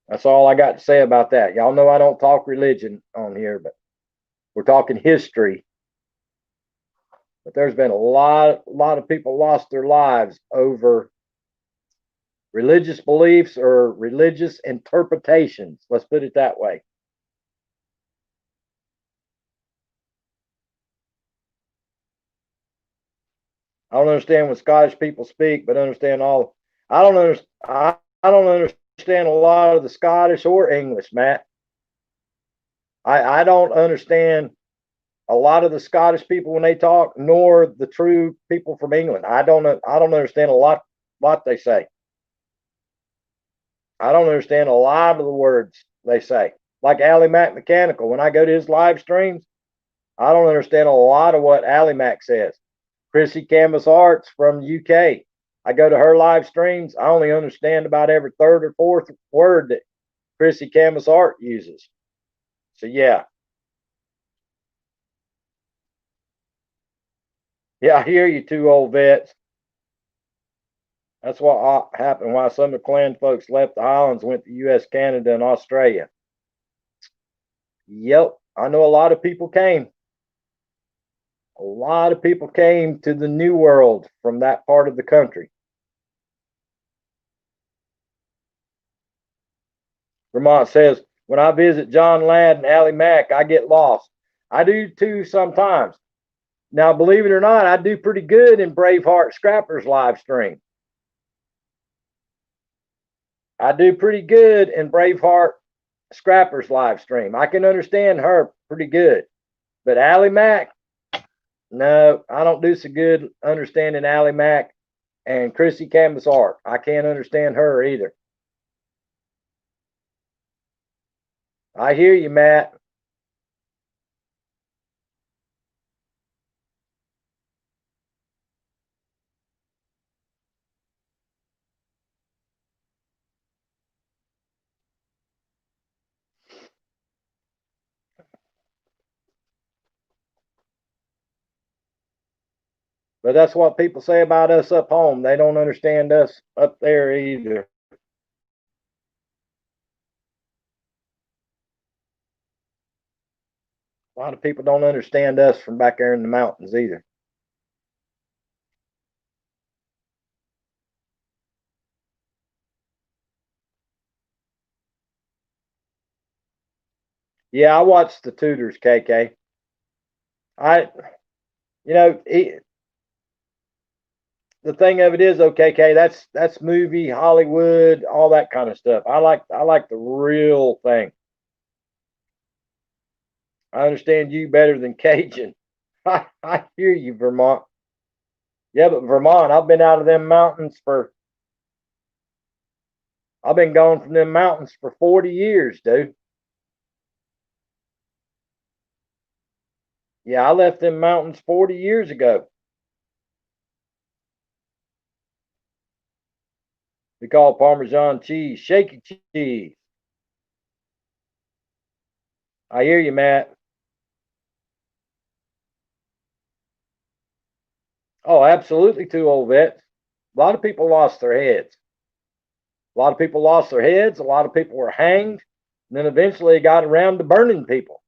That's all I got to say about that. Y'all know I don't talk religion on here, but we're talking history. But there's been a lot of people lost their lives over religious beliefs or religious interpretations. Let's put it that way. I don't understand when Scottish people speak, but understand all. I don't understand. I don't understand a lot of the Scottish or English, Matt. I don't understand a lot of the Scottish people when they talk, nor the true people from England. I don't understand a lot they say. I don't understand a lot of the words they say. Like Ally Mac Mechanical, when I go to his live streams, I don't understand a lot of what Ally Mac says. Chrissy Canvas Arts from UK. I go to her live streams. I only understand about every third or fourth word that Chrissy Canvas Art uses. So yeah, I hear you, two old vets. That's what happened. Why some of the clan folks left the islands, went to U.S., Canada, and Australia. Yep, I know a lot of people came. A lot of people came to the New World from that part of the country. Vermont says, when I visit John Ladd and Allie Mack, I get lost. I do too sometimes. Now, believe it or not, I do pretty good in Braveheart Scrapper's live stream. I do pretty good in Braveheart Scrapper's live stream. I can understand her pretty good. But Allie Mack, no, I don't do so good understanding Allie Mack and Chrissy Canvas Art. I can't understand her either. I hear you, Matt. But that's what people say about us up home. They don't understand us up there either. A lot of people don't understand us from back there in the mountains either. Yeah, I watched the Tudors, KK. I, you know, the thing of it is, KK, that's movie, Hollywood, all that kind of stuff. I like the real thing. I understand you better than Cajun. I hear you, Vermont. Yeah, but Vermont, I've been out of them mountains for I've been gone from them mountains for 40 years, dude. Yeah, I left them mountains 40 years ago. We call Parmesan cheese shaky cheese. I hear you, Matt. Oh, absolutely, two old vets. A lot of people lost their heads. A lot of people lost their heads. A lot of people were hanged. And then eventually it got around to burning people.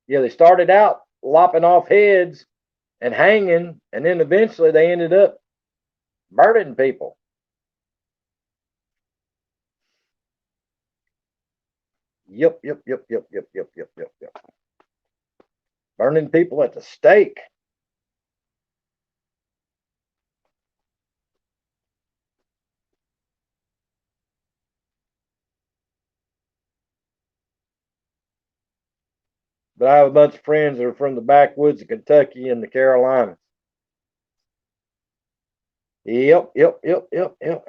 Yeah, they started out lopping off heads and hanging, and then eventually they ended up burning people. Yep, yep, yep, yep, yep, yep, yep, yep, yep. Burning people at the stake. But I have a bunch of friends that are from the backwoods of Kentucky and the Carolinas. Yep, yep, yep, yep, yep.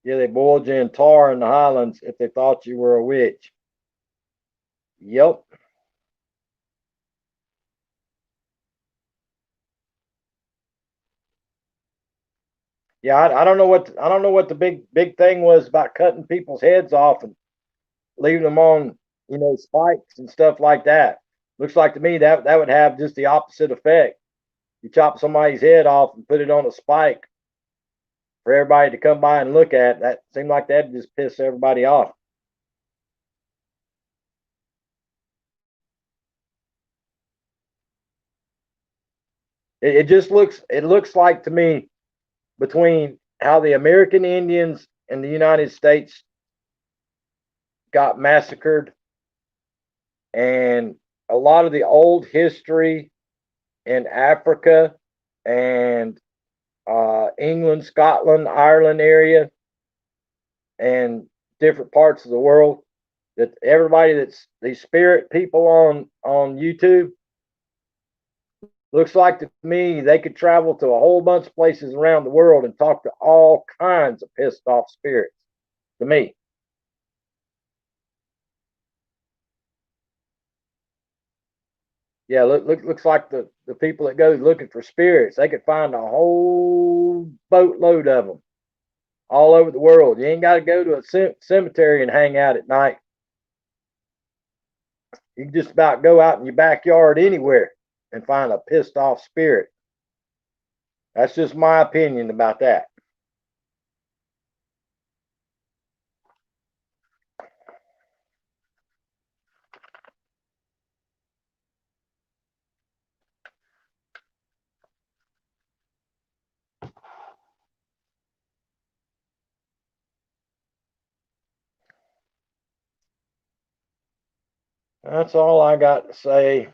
Yeah, they boiled you in tar in the Highlands if they thought you were a witch. Yep. Yeah, I don't know what the big thing was about cutting people's heads off and leaving them on spikes and stuff like that. Looks like to me that would have just the opposite effect. You chop somebody's head off and put it on a spike for everybody to come by and look at. That seemed like that'd just piss everybody off. It looks like to me between how the American Indians and the United States got massacred and a lot of the old history in Africa and England, Scotland, Ireland area, and different parts of the world. That everybody that's these spirit people on YouTube, looks like to me they could travel to a whole bunch of places around the world and talk to all kinds of pissed off spirits. To me, yeah, looks like the people that go looking for spirits, they could find a whole boatload of them all over the world. You ain't got to go to a cemetery and hang out at night. You can just about go out in your backyard anywhere and find a pissed off spirit. That's just my opinion about that. That's all I got to say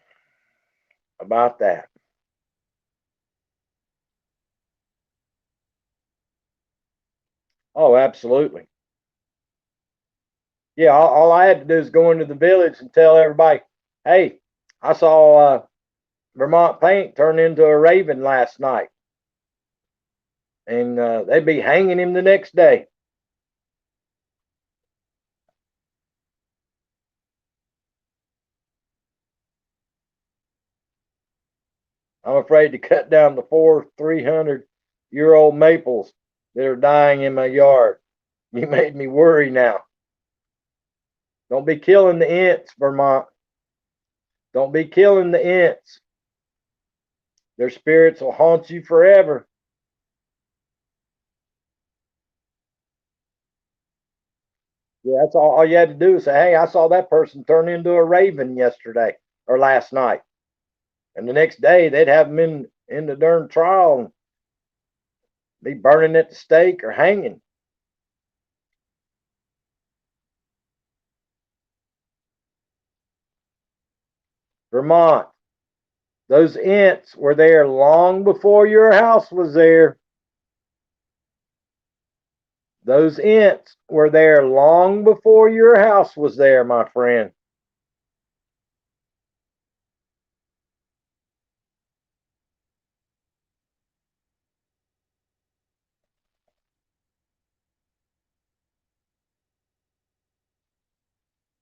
about that. Oh, absolutely. Yeah, all I had to do is go into the village and tell everybody, hey, I saw Vermont Paint turn into a raven last night. And they'd be hanging him the next day. I'm afraid to cut down the 300-year-old maples that are dying in my yard. You made me worry now. Don't be killing the ants, Vermont. Don't be killing the ants. Their spirits will haunt you forever. Yeah, that's all you had to do is say, hey, I saw that person turn into a raven yesterday or last night. And the next day they'd have them in the darn trial and be burning at the stake or hanging. Vermont, those ants were there long before your house was there. Those ants were there long before your house was there, my friend.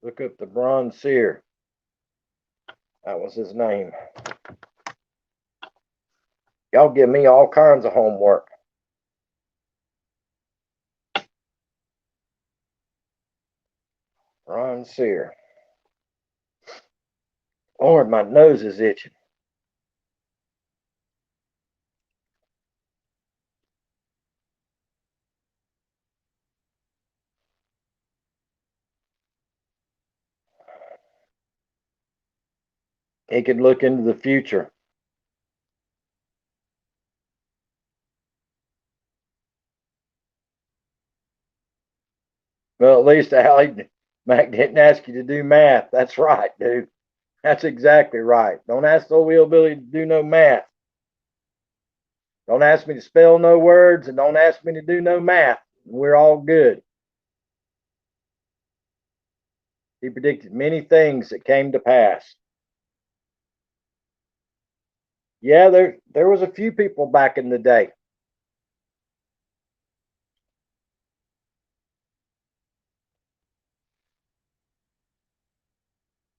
Look up the bronze seer. That was his name. Y'all give me all kinds of homework. Bronze seer. Lord, my nose is itching. He could look into the future. Well, at least Allie Mac didn't ask you to do math. That's right, dude. That's exactly right. Don't ask the old hillbilly to do no math. Don't ask me to spell no words and don't ask me to do no math. We're all good. He predicted many things that came to pass. Yeah, there was a few people back in the day.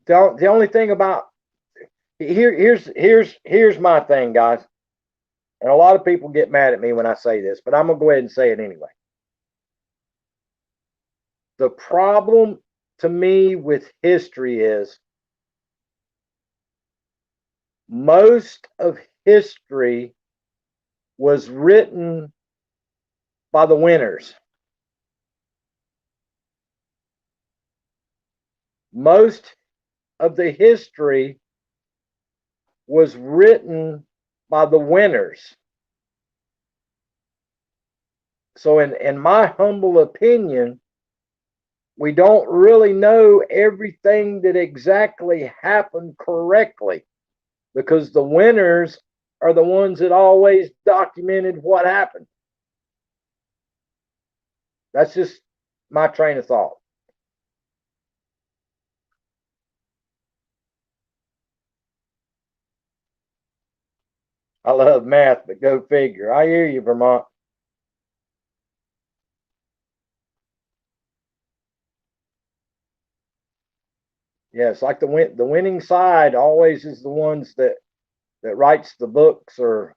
The only thing about here's my thing, guys. And a lot of people get mad at me when I say this, but I'm gonna go ahead and say it anyway. The problem to me with history is most of history was written by the winners. Most of the history was written by the winners. So in my humble opinion, we don't really know everything that exactly happened correctly because the winners are the ones that always documented what happened. That's just my train of thought. I love math, but go figure. I hear you, Vermont. Yeah, it's like the winning side always is the ones that writes the books or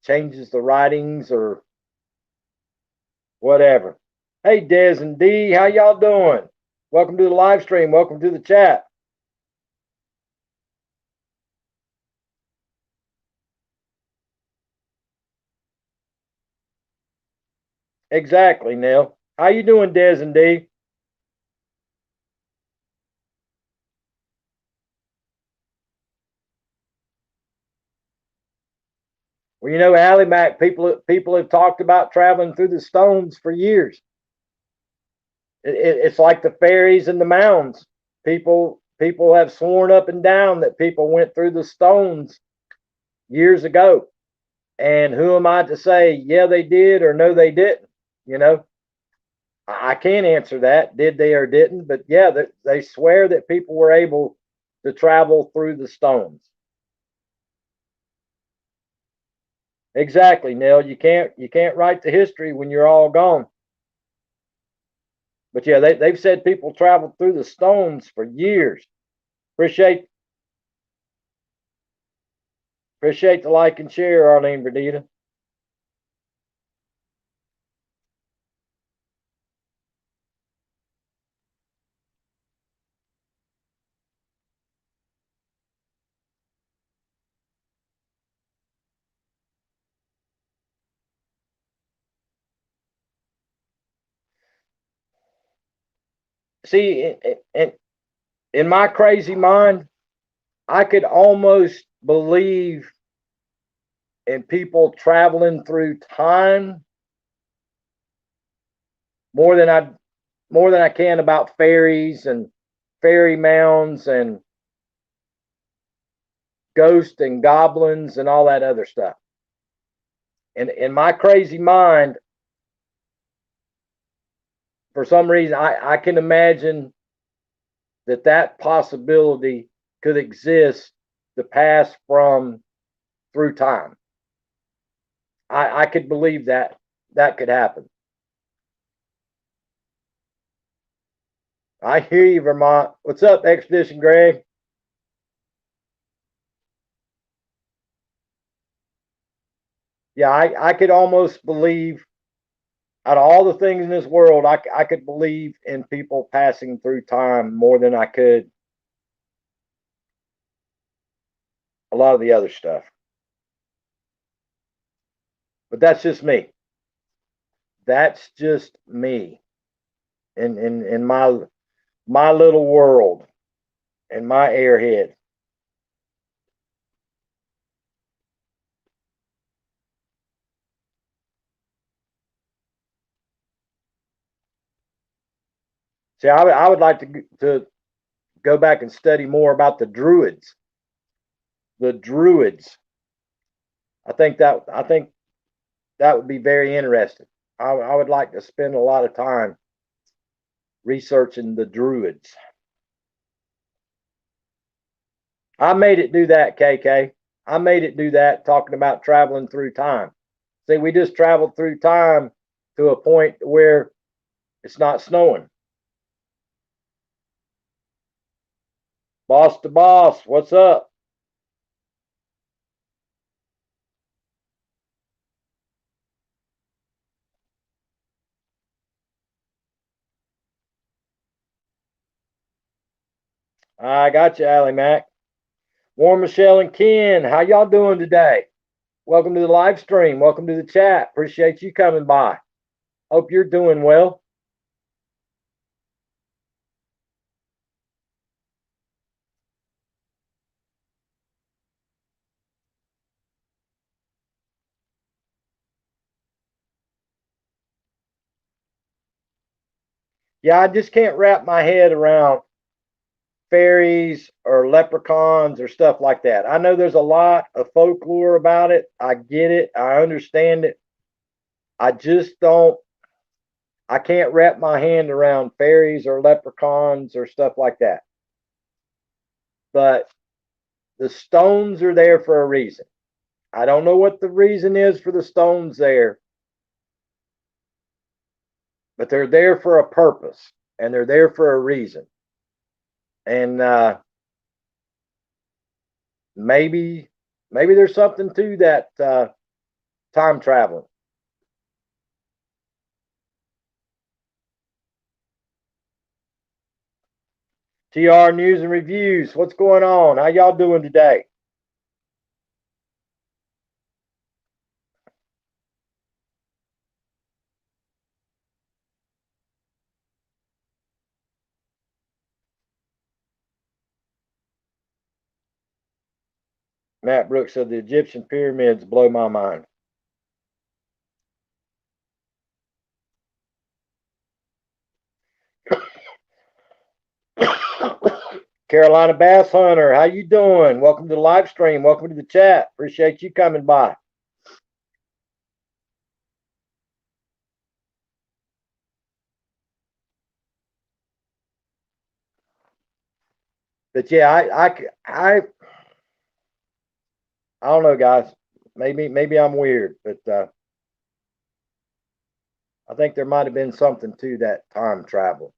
changes the writings or whatever. Hey, Des and D, how y'all doing? Welcome to the live stream. Welcome to the chat. Exactly, Neil. How you doing, Des and D? Well, you know, Allie Mac, people have talked about traveling through the stones for years. It's like the fairies and the mounds. People have sworn up and down that people went through the stones years ago. And who am I to say, yeah, they did or no, they didn't? You know, I can't answer that, did they or didn't. But yeah, they swear that people were able to travel through the stones. Exactly, Neil. You can't write the history when you're all gone. But yeah, they've said people traveled through the stones for years. Appreciate appreciate the like and share, Arlene Verdita. See, in my crazy mind, I could almost believe in people traveling through time more than I more than I can about fairies and fairy mounds and ghosts and goblins and all that other stuff. And in my crazy mind, for some reason, I can imagine that possibility could exist to pass from through time. I could believe that could happen. I hear you, Vermont. What's up, Expedition Greg? Yeah, I could almost believe out of all the things in this world, I could believe in people passing through time more than I could a lot of the other stuff. But that's just me. That's just me in my little world and my airhead. See, I would like to go back and study more about the Druids. The Druids. I think that would be very interesting. I would like to spend a lot of time researching the Druids. I made it do that, KK. I made it do that talking about traveling through time. See, we just traveled through time to a point where it's not snowing. Boss to boss, what's up? I got you, Allie Mac. Warren, Michelle, and Ken, how y'all doing today? Welcome to the live stream. Welcome to the chat. Appreciate you coming by. Hope you're doing well. Yeah, I just can't wrap my head around fairies or leprechauns or stuff like that. I know there's a lot of folklore about it. I get it. I understand it. I just don't, I can't wrap my hand around fairies or leprechauns or stuff like that. But the stones are there for a reason. I don't know what the reason is for the stones there, but they're there for a purpose and they're there for a reason. And maybe, maybe there's something to that time traveling. TR News and Reviews. What's going on? How y'all doing today? Matt Brooks said the Egyptian pyramids blow my mind. Carolina Bass Hunter, how you doing? Welcome to the live stream. Welcome to the chat. Appreciate you coming by. But yeah, I don't know, guys. Maybe I'm weird, but I think there might have been something to that time travel,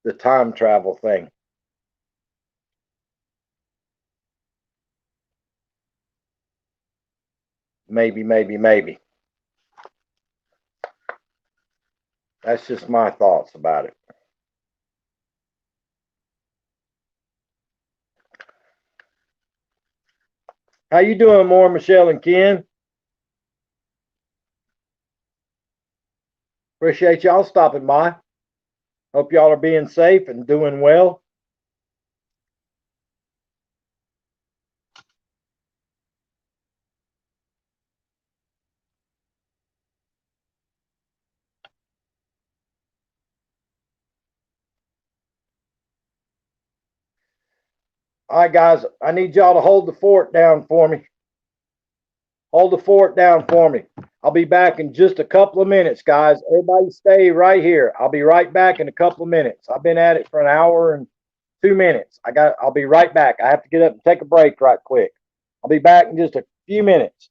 the time travel thing. Maybe. That's just my thoughts about it. How you doing, more Michelle and Ken? Appreciate y'all stopping by. Hope y'all are being safe and doing well. All right, guys, I need y'all to hold the fort down for me. Hold the fort down for me. I'll be back in just a couple of minutes, guys. Everybody stay right here. I'll be right back in a couple of minutes. I've been at it for an hour and 2 minutes. I'll be right back. I have to get up and take a break right quick. I'll be back in just a few minutes.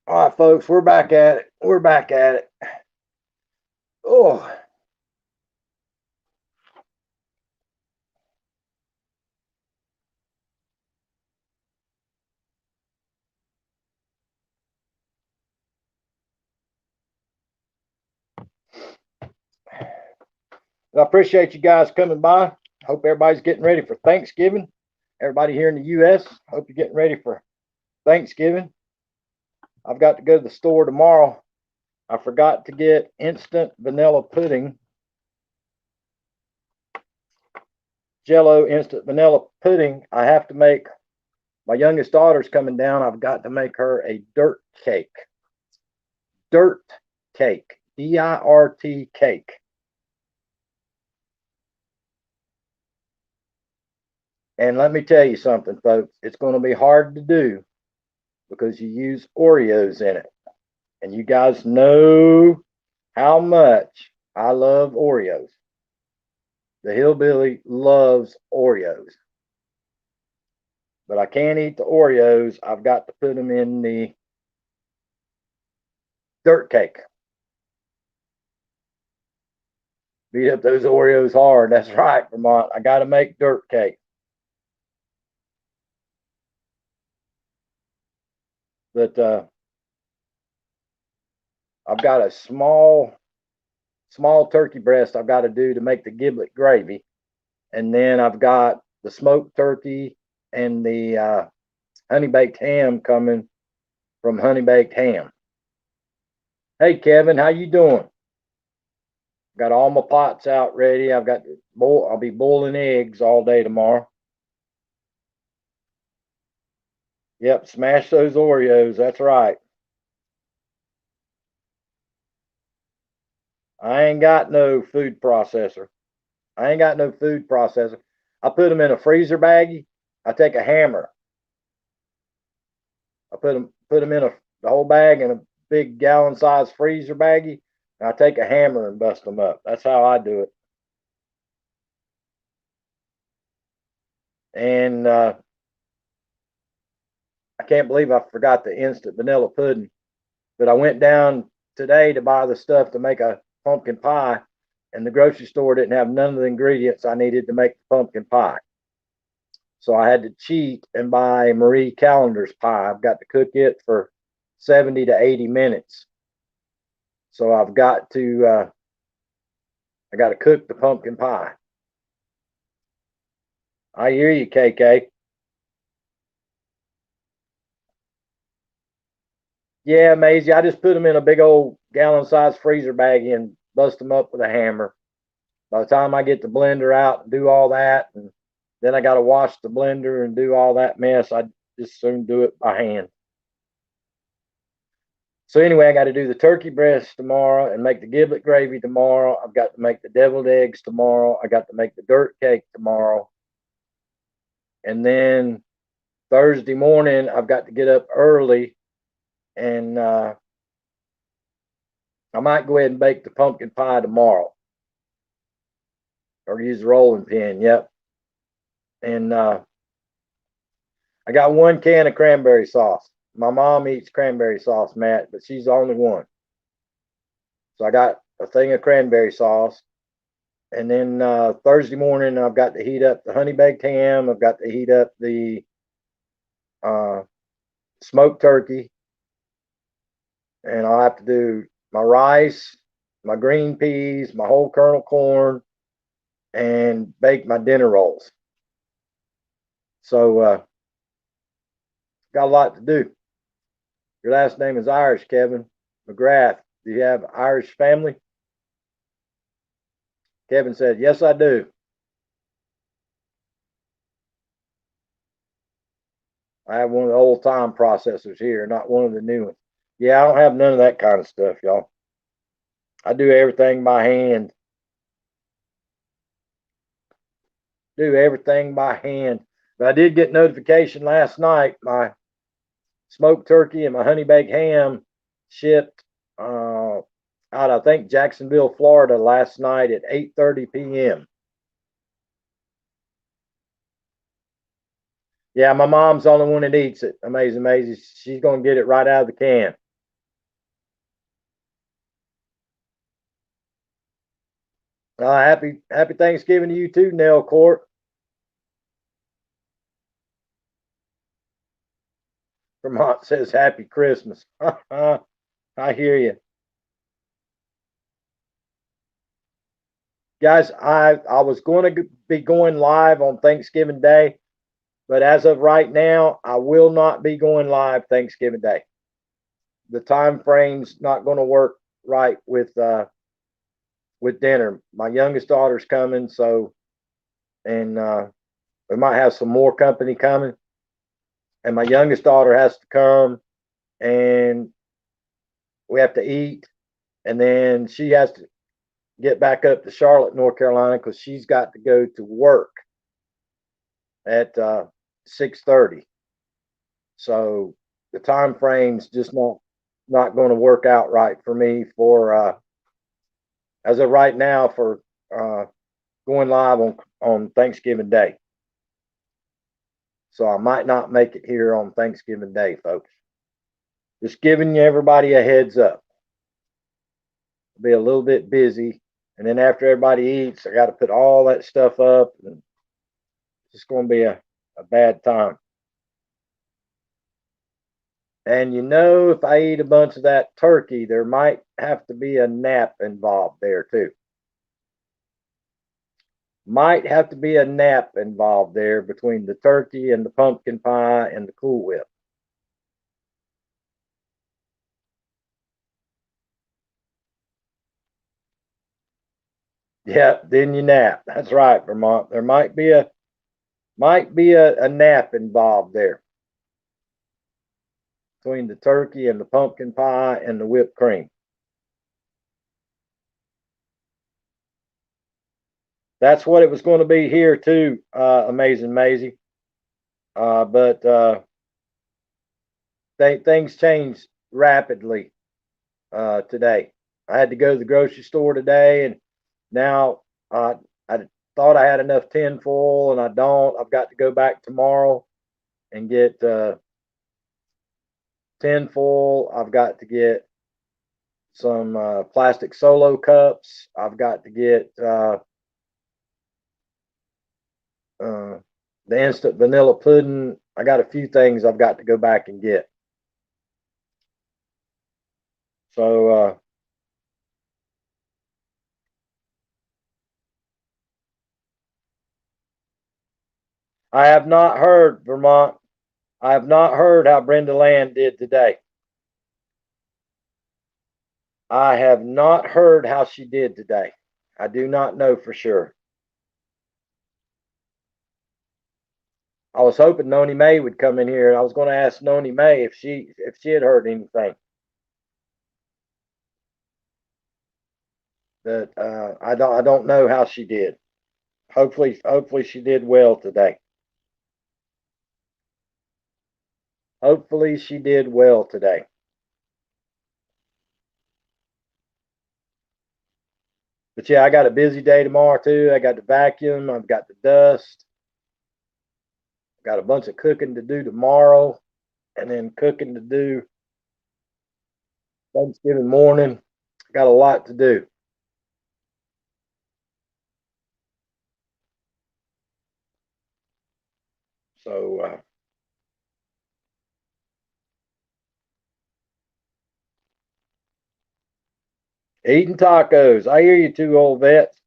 All right, folks, we're back at it. We're back at it. Oh, I appreciate you guys coming by. Hope everybody's getting ready for Thanksgiving. Everybody here in the U.S., hope you're getting ready for Thanksgiving. I've got to go to the store tomorrow. I forgot to get instant vanilla pudding, Jello instant vanilla pudding. I have to make, my youngest daughter's coming down. I've got to make her a dirt cake. Dirt cake. DIRT cake. And let me tell you something, folks. It's going to be hard to do because you use Oreos in it. And you guys know how much I love Oreos. The hillbilly loves Oreos. But I can't eat the Oreos. I've got to put them in the dirt cake. Beat up those Oreos hard. That's right, Vermont. I got to make dirt cake. But I've got a small turkey breast I've got to do to make the giblet gravy. And then I've got the smoked turkey and the honey baked ham coming from Honey Baked Ham. Hey Kevin, how you doing? Got all my pots out ready. I've got to boil. I'll be boiling eggs all day tomorrow. Yep, smash those Oreos. That's right. I ain't got no food processor. I ain't got no food processor. I put them in a freezer baggie. I take a hammer. I put them in the whole bag in a big gallon size freezer baggie. And I take a hammer and bust them up. That's how I do it. And I can't believe I forgot the instant vanilla pudding. But I went down today to buy the stuff to make a pumpkin pie, and the grocery store didn't have none of the ingredients I needed to make the pumpkin pie. So I had to cheat and buy Marie Callender's pie. I've got to cook it for 70 to 80 minutes. So I got to cook the pumpkin pie. I hear you, KK. Yeah, Maisie. I just put them in a big old gallon-sized freezer baggie and bust them up with a hammer. By the time I get the blender out and do all that, and then I got to wash the blender and do all that mess, I just soon do it by hand. So anyway, I got to do the turkey breast tomorrow and make the giblet gravy tomorrow. I've got to make the deviled eggs tomorrow. I got to make the dirt cake tomorrow. And then Thursday morning, I've got to get up early and I might go ahead and bake the pumpkin pie tomorrow or use the rolling pin. Yep. And I got 1 can of cranberry sauce. My mom eats cranberry sauce, Matt, but she's the only one. So I got a thing of cranberry sauce. And then Thursday morning, I've got to heat up the honey baked ham. I've got to heat up the uh, smoked turkey. And I'll have to do my rice, my green peas, my whole kernel corn, and bake my dinner rolls. So got a lot to do. Your last name is Irish, Kevin McGrath. Do you have Irish family? Kevin said, yes, I do. I have one of the old time processors here, not one of the new ones. Yeah, I don't have none of that kind of stuff, y'all. I do everything by hand. Do everything by hand. But I did get notification last night. My smoked turkey and my honey baked ham shipped out, I think, Jacksonville, Florida last night at 8:30 p.m. Yeah, my mom's the only one that eats it. Amazing, amazing. She's gonna get it right out of the can. Happy Thanksgiving to you too, Nell Court. Vermont says Happy Christmas. I hear you. Guys, I was going to be going live on Thanksgiving Day, but as of right now, I will not be going live Thanksgiving Day. The time frame's not going to work right with dinner. My youngest daughter's coming, so and we might have some more company coming. And my youngest daughter has to come, and we have to eat, and then she has to get back up to Charlotte, North Carolina, because she's got to go to work at 6:30. So the time frame's just not going to work out right for me for as of right now for uh, going live on Thanksgiving Day. So I might not make it here on Thanksgiving Day, folks. Just giving everybody a heads up. I'll be a little bit busy, and then after everybody eats, I got to put all that stuff up, and it's just going to be a bad time. And if I eat a bunch of that turkey, there might have to be a nap involved there too. Might have to be a nap involved there between the turkey and the pumpkin pie and the Cool Whip. Yeah, then you nap. That's right, Vermont. There might be a nap involved there between the turkey and the pumpkin pie and the whipped cream. That's what it was going to be here too, Amazing Maisie. But things changed rapidly today. I had to go to the grocery store today, and now I thought I had enough tin foil, and I don't. I've got to go back tomorrow and get tin foil. I've got to get some plastic solo cups. I've got to get uh, the instant vanilla pudding. I got a few things I've got to go back and get. So I have not heard, Vermont. I have not heard how Brenda Land did today. I have not heard how she did today. I do not know for sure. I was hoping Noni May would come in here, and I was going to ask Noni May if she had heard anything. But I don't know how she did. Hopefully she did well today. Hopefully she did well today. But yeah, I got a busy day tomorrow too. I got the vacuum. I've got the dust. Got a bunch of cooking to do tomorrow, and then cooking to do Thanksgiving morning. Got a lot to do. So eating tacos. I hear you two old vets.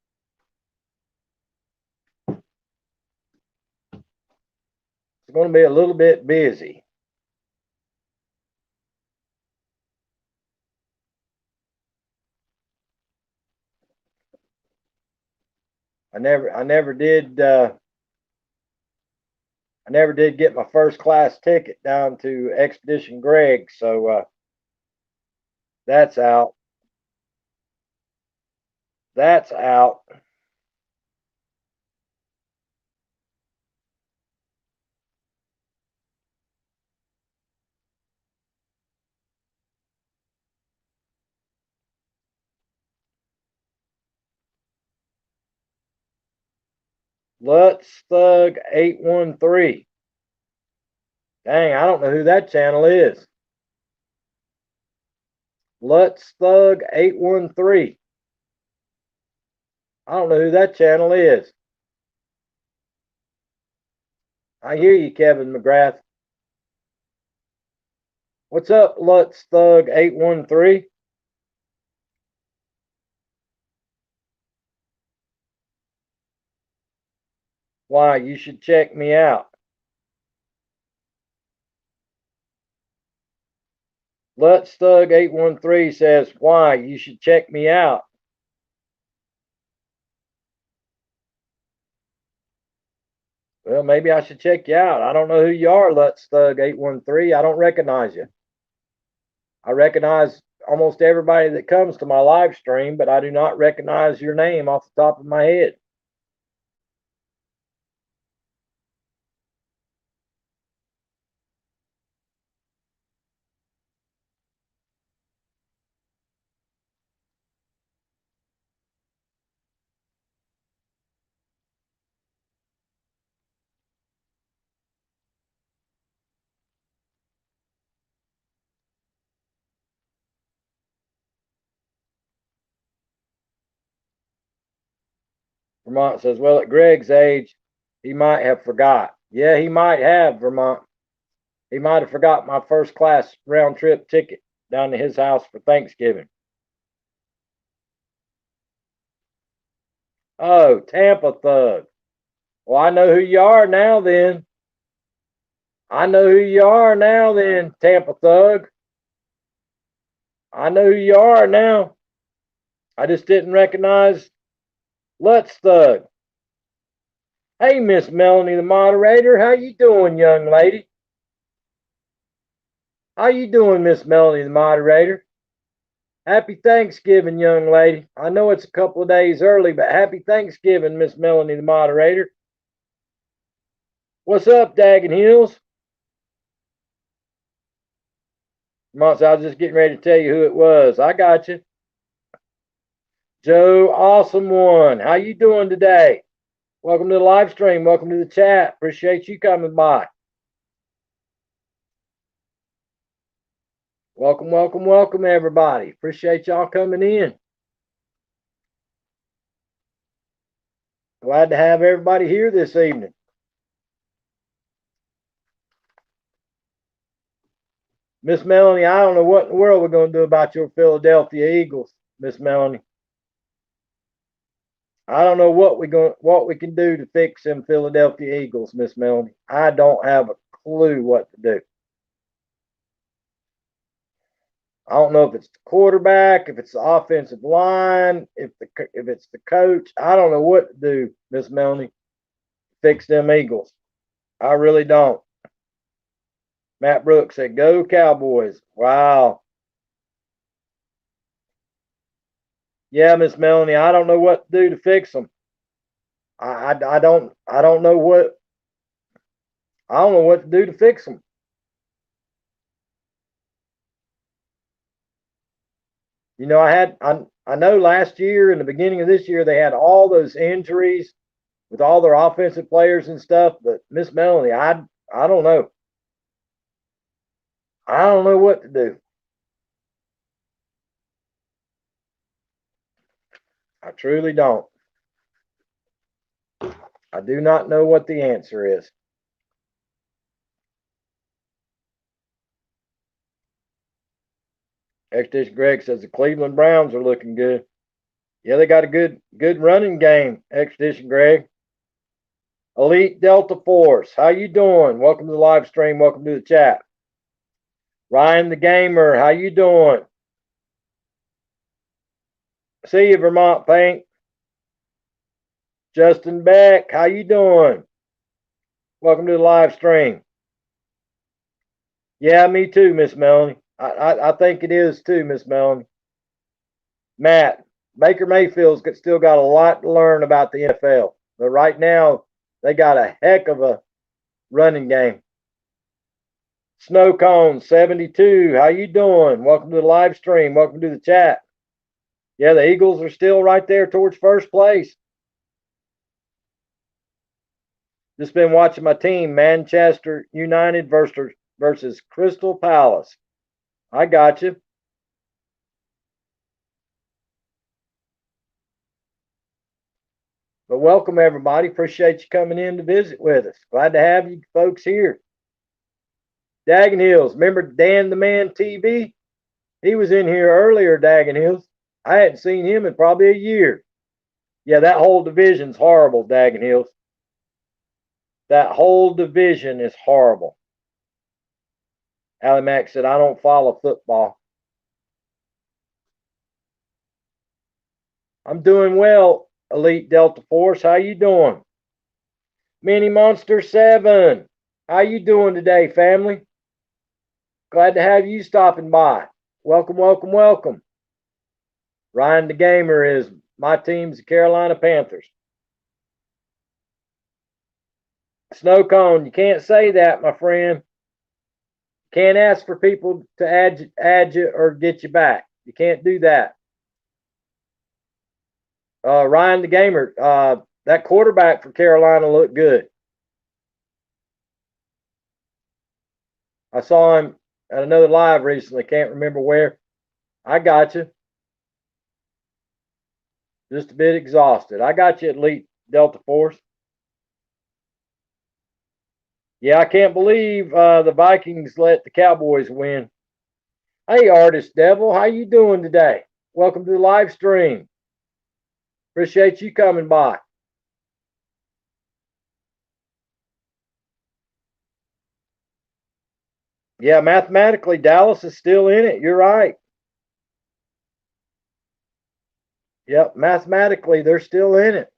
It's going to be a little bit busy. I never did get my first class ticket down to Expedition Greg, so that's out. That's out. Lutz Thug 813. Dang, I don't know who that channel is. Lutz Thug 813. I don't know who that channel is. I hear you, Kevin McGrath. What's up, Lutz Thug 813? Why, you should check me out. Lutz Thug 813 says, why, you should check me out. Well, maybe I should check you out. I don't know who you are, Lutz Thug 813. I don't recognize you. I recognize almost everybody that comes to my live stream, but I do not recognize your name off the top of my head. Vermont says, well, at Greg's age, he might have forgot. Yeah, he might have, Vermont. He might have forgot my first class round trip ticket down to his house for Thanksgiving. Oh, Tampa Thug. Well, I know who you are now then. I know who you are now then, Tampa Thug. I know who you are now. I just didn't recognize Lutz Thug. Hey, Miss Melanie, the moderator. How you doing, young lady? How you doing, Miss Melanie, the moderator? Happy Thanksgiving, young lady. I know it's a couple of days early, but happy Thanksgiving, Miss Melanie, the moderator. What's up, Daggin Hills? Monts, I was just getting ready to tell you who it was. I got you. Joe, awesome one. How you doing today? Welcome to the live stream. Welcome to the chat. Appreciate you coming by. Welcome, welcome, welcome, everybody. Appreciate y'all coming in. Glad to have everybody here this evening. Miss Melanie, I don't know what in the world we're going to do about your Philadelphia Eagles, Miss Melanie. I don't know what we can do to fix them Philadelphia Eagles, Miss Melanie. I don't have a clue what to do. I don't know if it's the quarterback, if it's the offensive line, if it's the coach. I don't know what to do, Miss Melanie. Fix them Eagles. I really don't. Matt Brooks said, "Go Cowboys!" Wow. Yeah, Miss Melanie. I don't know what to do to fix them. I don't know what to do to fix them. You know, I know last year and the beginning of this year they had all those injuries with all their offensive players and stuff, but Miss Melanie, I don't know. I don't know what to do. I truly don't. I do not know what the answer is. Expedition Greg says the Cleveland Browns are looking good. Yeah, they got a good running game, Expedition Greg. Elite Delta Force, how you doing? Welcome to the live stream. Welcome to the chat. Ryan the Gamer, how you doing? See you, Vermont Paint. Justin Beck, how you doing? Welcome to the live stream. Yeah, me too, Miss Melanie. I think it is too, Miss Melanie. Matt, Baker Mayfield's still got a lot to learn about the NFL, but right now they got a heck of a running game. Snow Cone 72, how you doing? Welcome to the live stream. Welcome to the chat. Yeah, the Eagles are still right there towards first place. Just been watching my team, Manchester United versus Crystal Palace. I got you. But welcome everybody. Appreciate you coming in to visit with us. Glad to have you folks here. Daggin Hills, remember Dan the Man TV? He was in here earlier, Daggin Hills. I hadn't seen him in probably a year. Yeah, that whole division's horrible, Daggin Hills. That whole division is horrible. Allie Mack said, I don't follow football. I'm doing well, Elite Delta Force. How you doing? Mini Monster 7. How you doing today, family? Glad to have you stopping by. Welcome, welcome, welcome. Ryan the Gamer is my team's the Carolina Panthers. Snow Cone, you can't say that, my friend. Can't ask for people to add you or get you back. You can't do that. Ryan the Gamer, that quarterback for Carolina looked good. I saw him at another live recently. Can't remember where. I got you. Just a bit exhausted. I got you, Elite Delta Force. Yeah, I can't believe the Vikings let the Cowboys win. Hey, Artist Devil, how you doing today? Welcome to the live stream. Appreciate you coming by. Yeah, mathematically, Dallas is still in it. You're right. Yep, mathematically, they're still in it.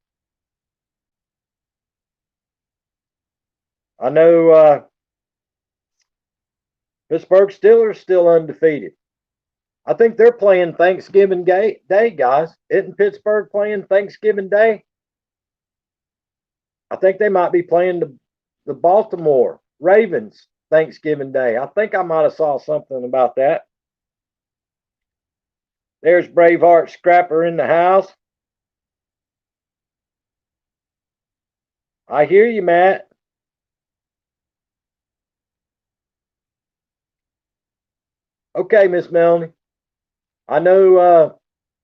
I know Pittsburgh Steelers still undefeated. I think they're playing Thanksgiving Day, guys. Isn't Pittsburgh playing Thanksgiving Day? I think they might be playing the Baltimore Ravens Thanksgiving Day. I think I might have saw something about that. There's Braveheart Scrapper in the house. I hear you, Matt. Okay, Miss Melanie. I know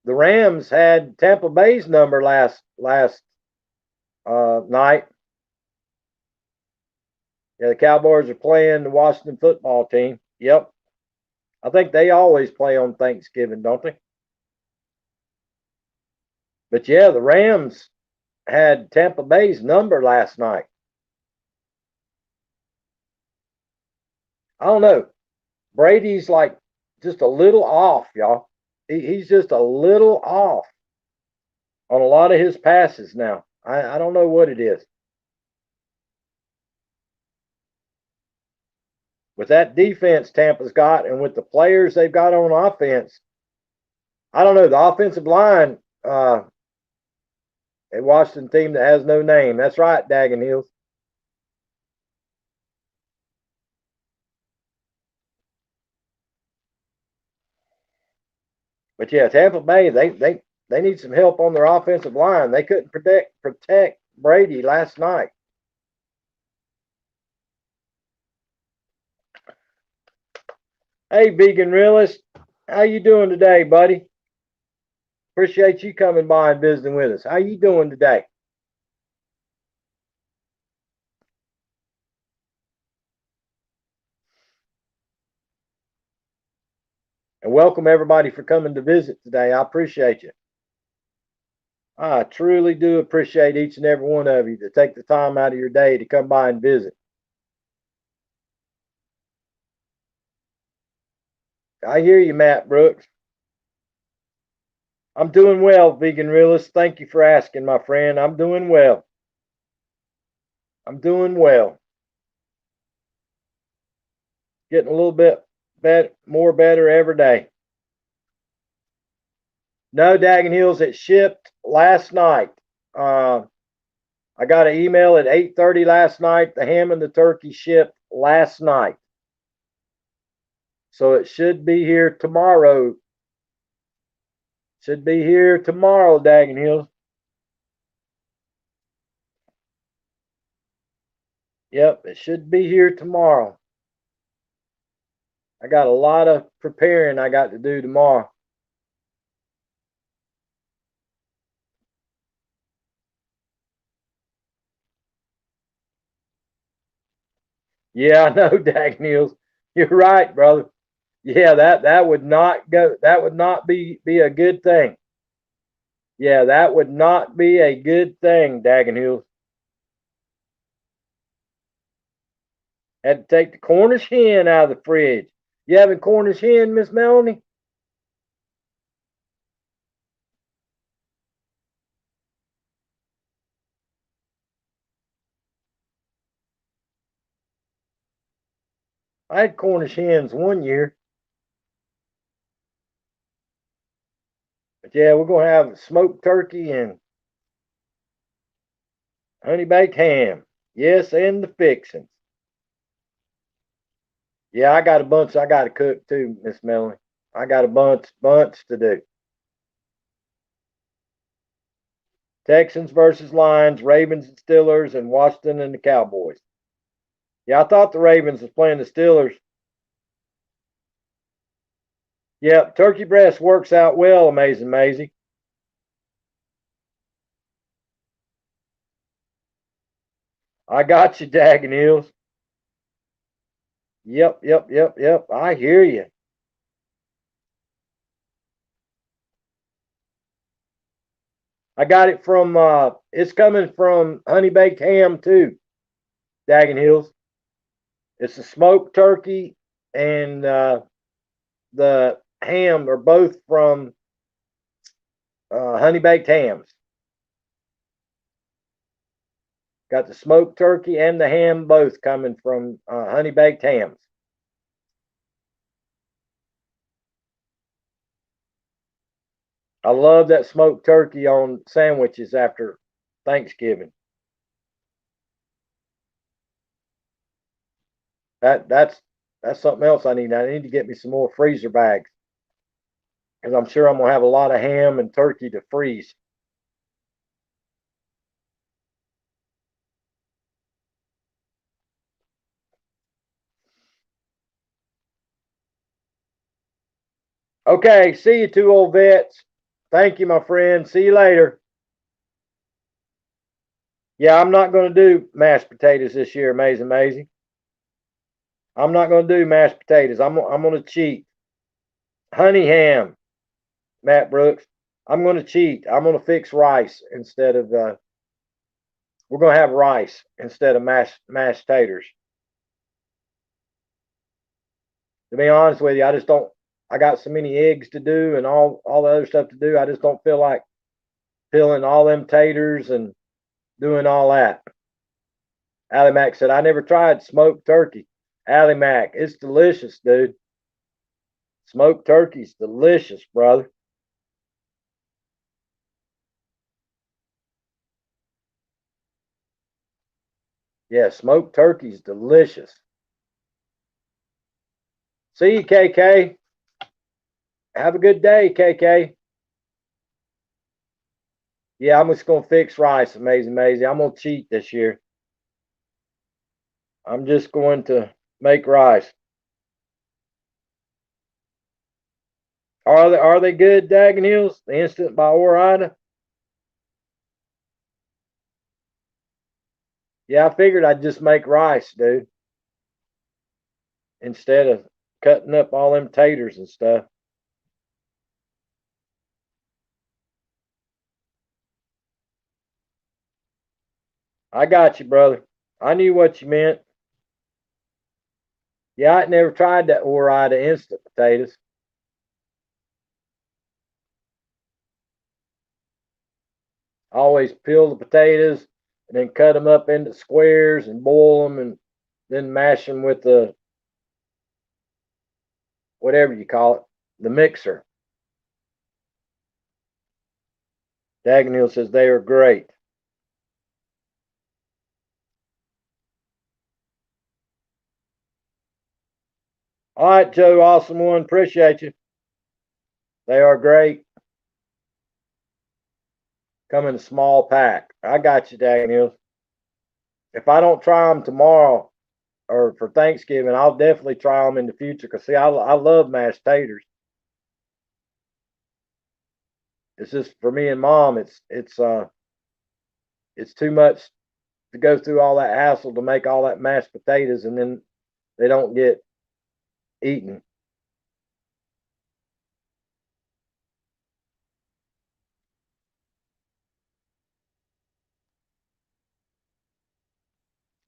the Rams had Tampa Bay's number last night. Yeah, the Cowboys are playing the Washington football team. Yep. I think they always play on Thanksgiving, don't they? But yeah, the Rams had Tampa Bay's number last night. I don't know. Brady's like just a little off, y'all. He's just a little off on a lot of his passes now. I don't know what it is. With that defense Tampa's got and with the players they've got on offense, I don't know. The offensive line, a Washington team that has no name. That's right, Daggin Hills. But yeah, Tampa Bay, they need some help on their offensive line. They couldn't protect Brady last night. Hey, Vegan Realist, how you doing today, buddy? Appreciate you coming by and visiting with us. How you doing today? And welcome everybody for coming to visit today. I appreciate you. I truly do appreciate each and every one of you to take the time out of your day to come by and visit. I hear you, Matt Brooks. I'm doing well, Vegan Realist. Thank you for asking, my friend. I'm doing well. I'm doing well. Getting a little bit more better every day. No, Daggin Hills, it shipped last night. I got an email at 8:30 last night. The ham and the turkey shipped last night. So it should be here tomorrow. Should be here tomorrow, Daggin Hills. Yep, it should be here tomorrow. I got a lot of preparing I got to do tomorrow. Yeah, I know, Dag Niels. You're right, brother. Yeah, that would not go. That would not be a good thing. Yeah, that would not be a good thing, Dagenhills. Had to take the Cornish hen out of the fridge. You having Cornish hen, Miss Melanie? I had Cornish hens one year. But yeah, we're gonna have smoked turkey and honey baked ham. Yes, and the fixings. Yeah, I got a bunch I gotta cook too, Miss Melanie. I got a bunch to do. Texans versus Lions, Ravens and Steelers, and Washington and the Cowboys. Yeah, I thought the Ravens was playing the Steelers. Yep, turkey breast works out well, amazing Maisie. I got you, Dagging Heels. Yep. I hear you. I got it from it's coming from honey baked ham too, Dagging Hills. It's a smoked turkey and the ham are both from honey baked hams. Got the smoked turkey and the ham both coming from honey baked hams. I love that smoked turkey on sandwiches after Thanksgiving. That's something else I need. I need to get me some more freezer bags because I'm sure I'm gonna have a lot of ham and turkey to freeze. Okay, see you two old vets. Thank you, my friend. See you later. Yeah, I'm not going to do mashed potatoes this year, Amazing. I'm not going to do mashed potatoes. I'm going to cheat. Honey ham, Matt Brooks. I'm going to cheat. I'm going to fix rice instead of we're going to have rice instead of mashed taters. To be honest with you, I just don't. I got so many eggs to do and all the other stuff to do. I just don't feel like peeling all them taters and doing all that. Allie Mac said, I never tried smoked turkey. Allie Mac, it's delicious, dude. Smoked turkey's delicious, brother. Yeah, smoked turkey's delicious. See you, KK. Have a good day, KK. Yeah, I'm just gonna fix rice, amazing. I'm gonna cheat this year. I'm just going to make rice. Are they good, Daggin Hills? The instant by Orida? Yeah, I figured I'd just make rice, dude, instead of cutting up all them taters and stuff. I got you, brother. I knew what you meant. Yeah, I never tried that Orida instant potatoes. I always peel the potatoes and then cut them up into squares and boil them and then mash them with the whatever you call it, the mixer. Dagenhill says they are great. All right, Joe, awesome one. Appreciate you. They are great. Come in a small pack. I got you, Dagenhill. If I don't try them tomorrow or for Thanksgiving, I'll definitely try them in the future. Cause see, I love mashed taters. It's just for me and mom. It's too much to go through all that hassle to make all that mashed potatoes, and then they don't get eaten.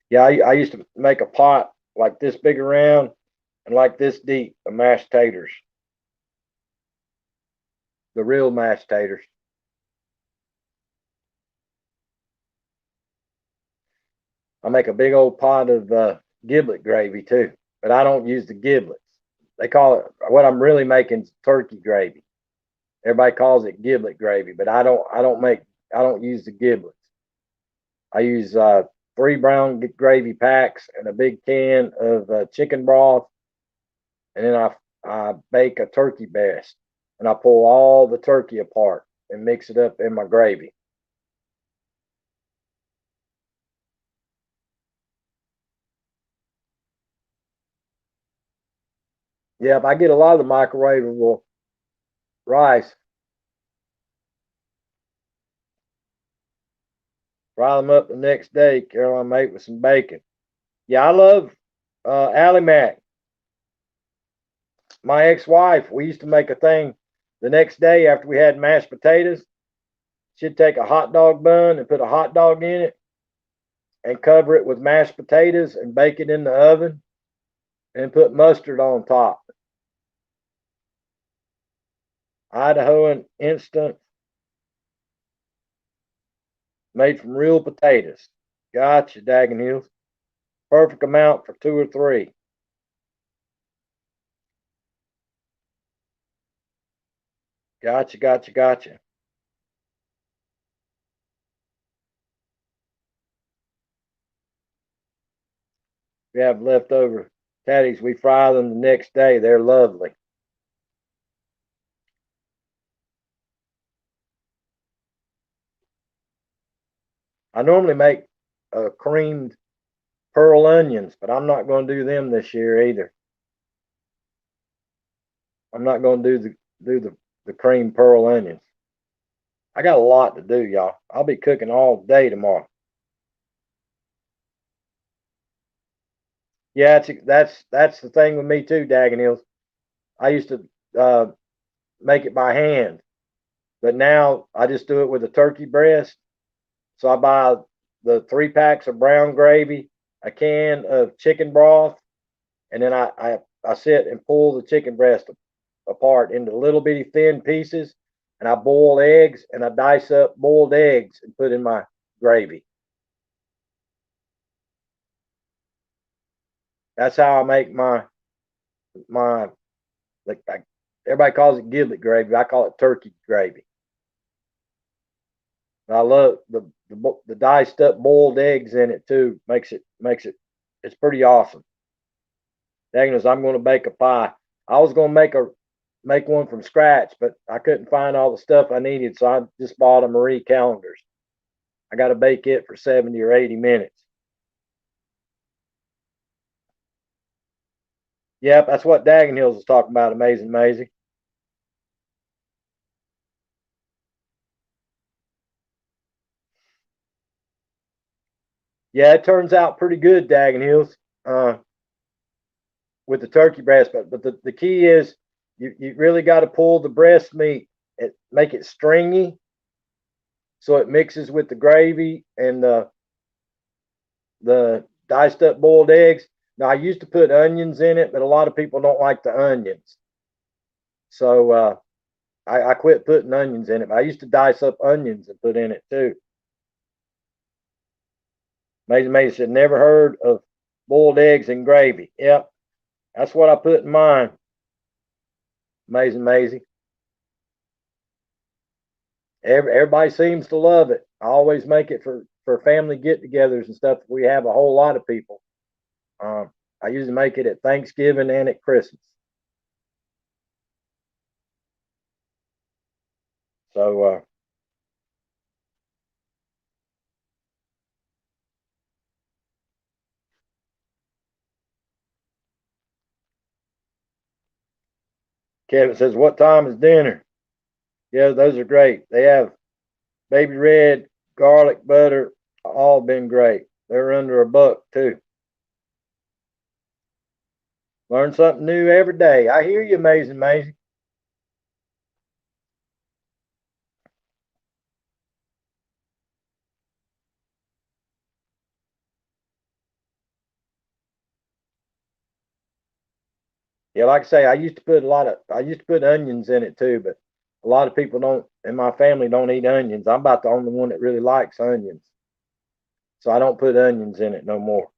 Yeah, I used to make a pot like this big around and like this deep of mashed taters, the real mashed taters. I make a big old pot of giblet gravy too, but I don't use the giblets. They call it, what I'm really making is turkey gravy. Everybody calls it giblet gravy, but I don't use the giblets. I use 3 brown gravy packs and a big can of chicken broth, and then I bake a turkey breast, and I pull all the turkey apart and mix it up in my gravy. Yep, I get a lot of the microwavable rice. Fry them up the next day, Caroline mate, with some bacon. Yeah, I love Allie Mac. My ex-wife, we used to make a thing the next day after we had mashed potatoes. She'd take a hot dog bun and put a hot dog in it and cover it with mashed potatoes and bake it in the oven and put mustard on top. Idahoan instant, made from real potatoes. Gotcha, daggin' heels. Perfect amount for 2 or 3. Gotcha, gotcha, gotcha. We have leftover tatties. We fry them the next day. They're lovely. I normally make creamed pearl onions, but I'm not going to do them this year either. I'm not going to do the cream pearl onions. I got a lot to do, y'all. I'll be cooking all day tomorrow. Yeah, that's the thing with me too, Daggin Hills. I used to make it by hand, but now I just do it with a turkey breast. So I buy the 3 packs of brown gravy, a can of chicken broth, and then I sit and pull the chicken breast apart into little bitty thin pieces, and I boil eggs and I dice up boiled eggs and put in my gravy. That's how I make my like everybody calls it giblet gravy. I call it turkey gravy. I love the diced up boiled eggs in it too. Makes it it's pretty awesome. Agnes, I'm going to bake a pie. I was going to make one from scratch, but I couldn't find all the stuff I needed, so I just bought a Marie calendars. I got to bake it for 70 or 80 minutes. Yep, that's what Daggin Hills is talking about. Amazing, amazing. Yeah, it turns out pretty good, Daggin Hills, with the turkey breast. But the key is you really got to pull the breast meat and make it stringy so it mixes with the gravy and the diced up boiled eggs. Now I used to put onions in it, but a lot of people don't like the onions, so I quit putting onions in it. I used to dice up onions and put in it too. Amazing, amazing. Said never heard of boiled eggs and gravy. Yep, that's what I put in mine. Amazing, amazing. Everybody seems to love it. I always make it for family get-togethers and stuff. We have a whole lot of people. I usually make it at Thanksgiving and at Christmas. So Kevin says, "What time is dinner?" Yeah, those are great. They have baby red, garlic butter, all been great. They're under $1 too. Learn something new every day. I hear you, Amazing Maisie. Yeah, like I say, I used to put onions in it too, but a lot of people don't in my family don't eat onions. I'm about the only one that really likes onions. So I don't put onions in it no more.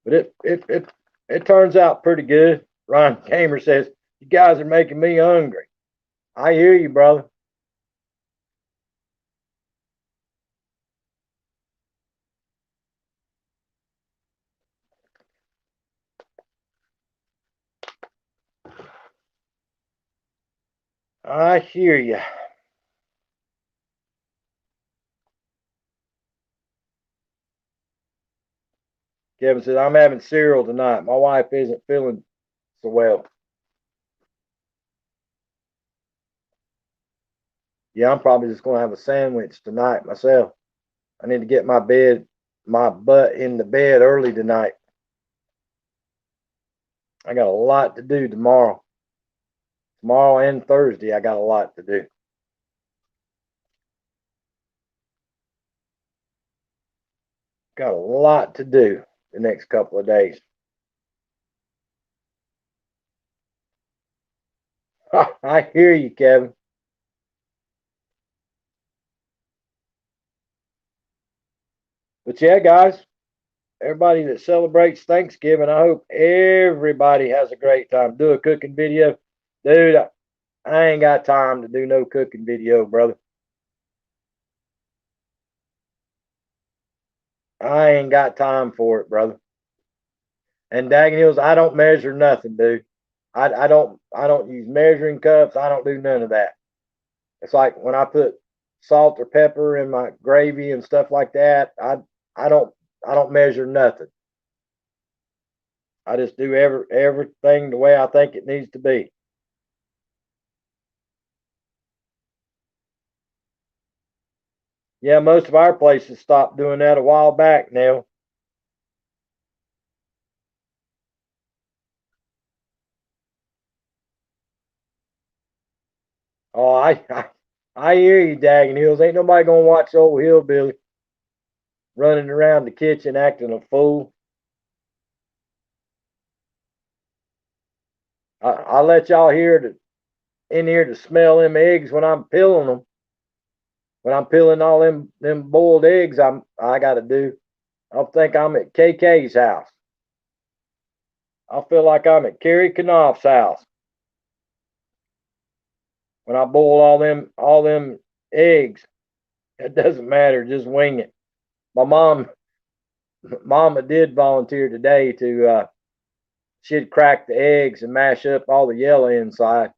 But it turns out pretty good. Ron Kamer says, "You guys are making me hungry." I hear you, brother. I hear you. Kevin says, "I'm having cereal tonight. My wife isn't feeling so well." Yeah, I'm probably just gonna have a sandwich tonight myself. I need to get my butt in the bed early tonight. I got a lot to do tomorrow. Tomorrow and Thursday, I got a lot to do. Got a lot to do the next couple of days. I hear you, Kevin. But yeah, guys, everybody that celebrates Thanksgiving, I hope everybody has a great time. Do a cooking video. Dude, I ain't got time to do no cooking video, brother. I ain't got time for it, brother. And Dagging Hills, I don't measure nothing, dude. I don't use measuring cups. I don't do none of that. It's like when I put salt or pepper in my gravy and stuff like that. I don't I don't measure nothing. I just do everything the way I think it needs to be. Yeah, most of our places stopped doing that a while back now. Oh, I hear you, Dagging Hills. Ain't nobody gonna watch old Hillbilly running around the kitchen acting a fool. I let y'all in here to smell them eggs when I'm peeling them. When I'm peeling all them boiled eggs, I got to do. I think I'm at KK's house. I feel like I'm at Kerry Knopf's house when I boil all them eggs. It doesn't matter, just wing it. My mama did volunteer today to she'd crack the eggs and mash up all the yellow inside.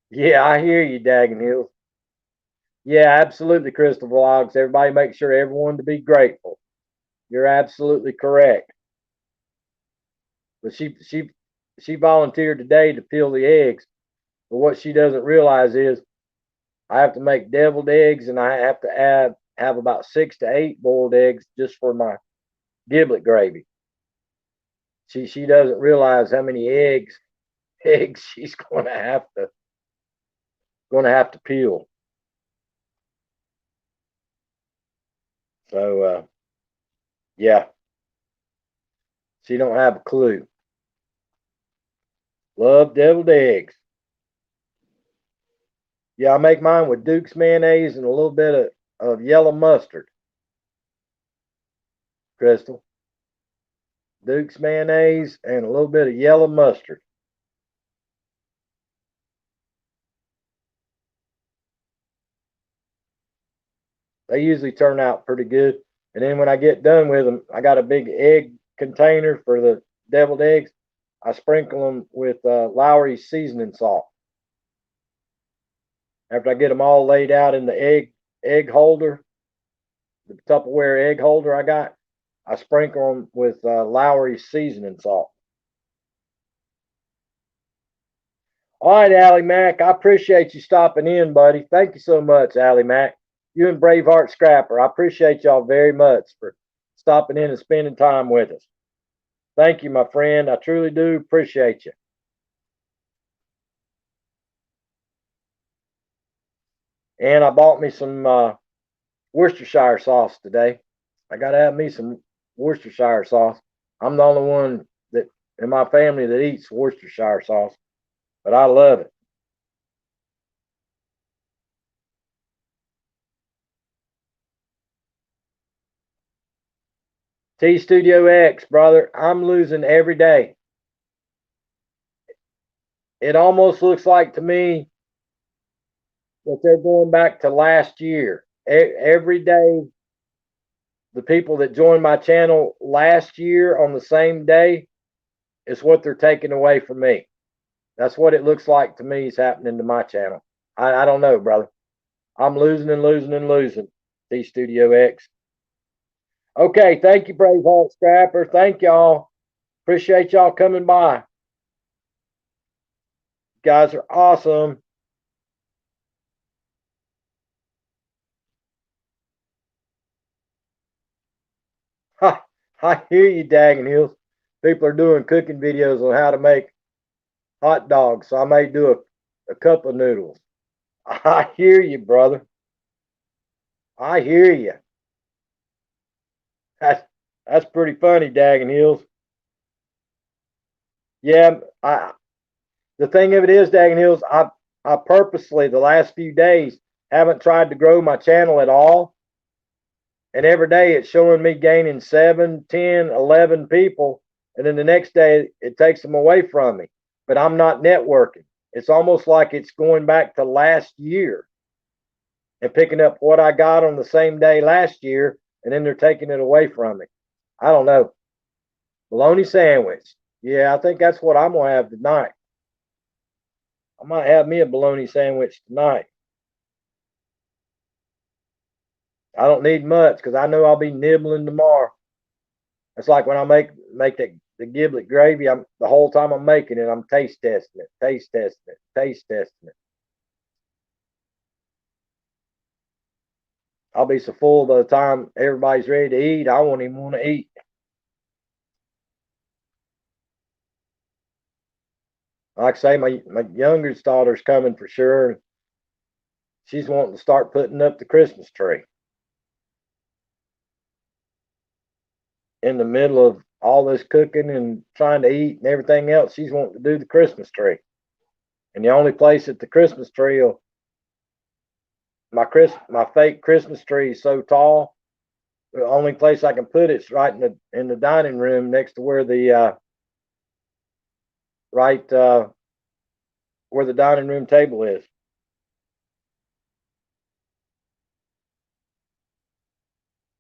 Yeah, I hear you, Dagging Hills. Yeah, absolutely, Crystal Vlogs. Everybody make sure everyone to be grateful. You're absolutely correct. But she volunteered today to peel the eggs. But what she doesn't realize is I have to make deviled eggs and I have to have about 6 to 8 boiled eggs just for my giblet gravy. She doesn't realize how many eggs she's gonna have to peel. So yeah, she don't have a clue. Love deviled eggs. Yeah, I make mine with Duke's mayonnaise and a little bit of yellow mustard, Crystal. Duke's mayonnaise and a little bit of yellow mustard. They usually turn out pretty good. And then when I get done with them, I got a big egg container for the deviled eggs. I sprinkle them with Lowry's seasoning salt. After I get them all laid out in the egg holder, the Tupperware egg holder I got, I sprinkle them with Lowry's seasoning salt. All right, Allie Mac. I appreciate you stopping in, buddy. Thank you so much, Allie Mac. You and Braveheart Scrapper. I appreciate y'all very much for stopping in and spending time with us. Thank you, my friend. I truly do appreciate you. And I bought me some Worcestershire sauce today. I got to have me some Worcestershire sauce. I'm the only one that in my family that eats Worcestershire sauce, but I love it. T Studio X, brother, I'm losing every day. It almost looks like to me that they're going back to last year. Every day, the people that joined my channel last year on the same day is what they're taking away from me. That's what it looks like to me is happening to my channel. I don't know, brother. I'm losing and losing and losing. T Studio X. Okay, thank you, Braveheart Scrapper. Thank y'all. Appreciate y'all coming by. You guys are awesome. Ha, I hear you, Dagging Hills. People are doing cooking videos on how to make hot dogs, so I may do a cup of noodles. I hear you, brother. I hear you. That's that's pretty funny, Dagging Hills. Yeah, the thing of it is, Dagging Hills, I purposely the last few days haven't tried to grow my channel at all. And every day it's showing me gaining 7, 10, 11 people. And then the next day it takes them away from me. But I'm not networking. It's almost like it's going back to last year and picking up what I got on the same day last year. And then they're taking it away from me. I don't know. Bologna sandwich. Yeah, I think that's what I'm going to have tonight. I might have me a bologna sandwich tonight. I don't need much because I know I'll be nibbling tomorrow. It's like when I make the giblet gravy. I'm the whole time I'm making it, I'm taste testing it, taste testing it, taste testing it. I'll be so full by the time everybody's ready to eat, I won't even want to eat. Like I say, my youngest daughter's coming for sure. She's wanting to start putting up the Christmas tree in the middle of all this cooking and trying to eat and everything else. She's wanting to do the Christmas tree, and the only place that the Christmas tree will my fake Christmas tree is so tall. The only place I can put it's right in the dining room next to where the right where the dining room table is.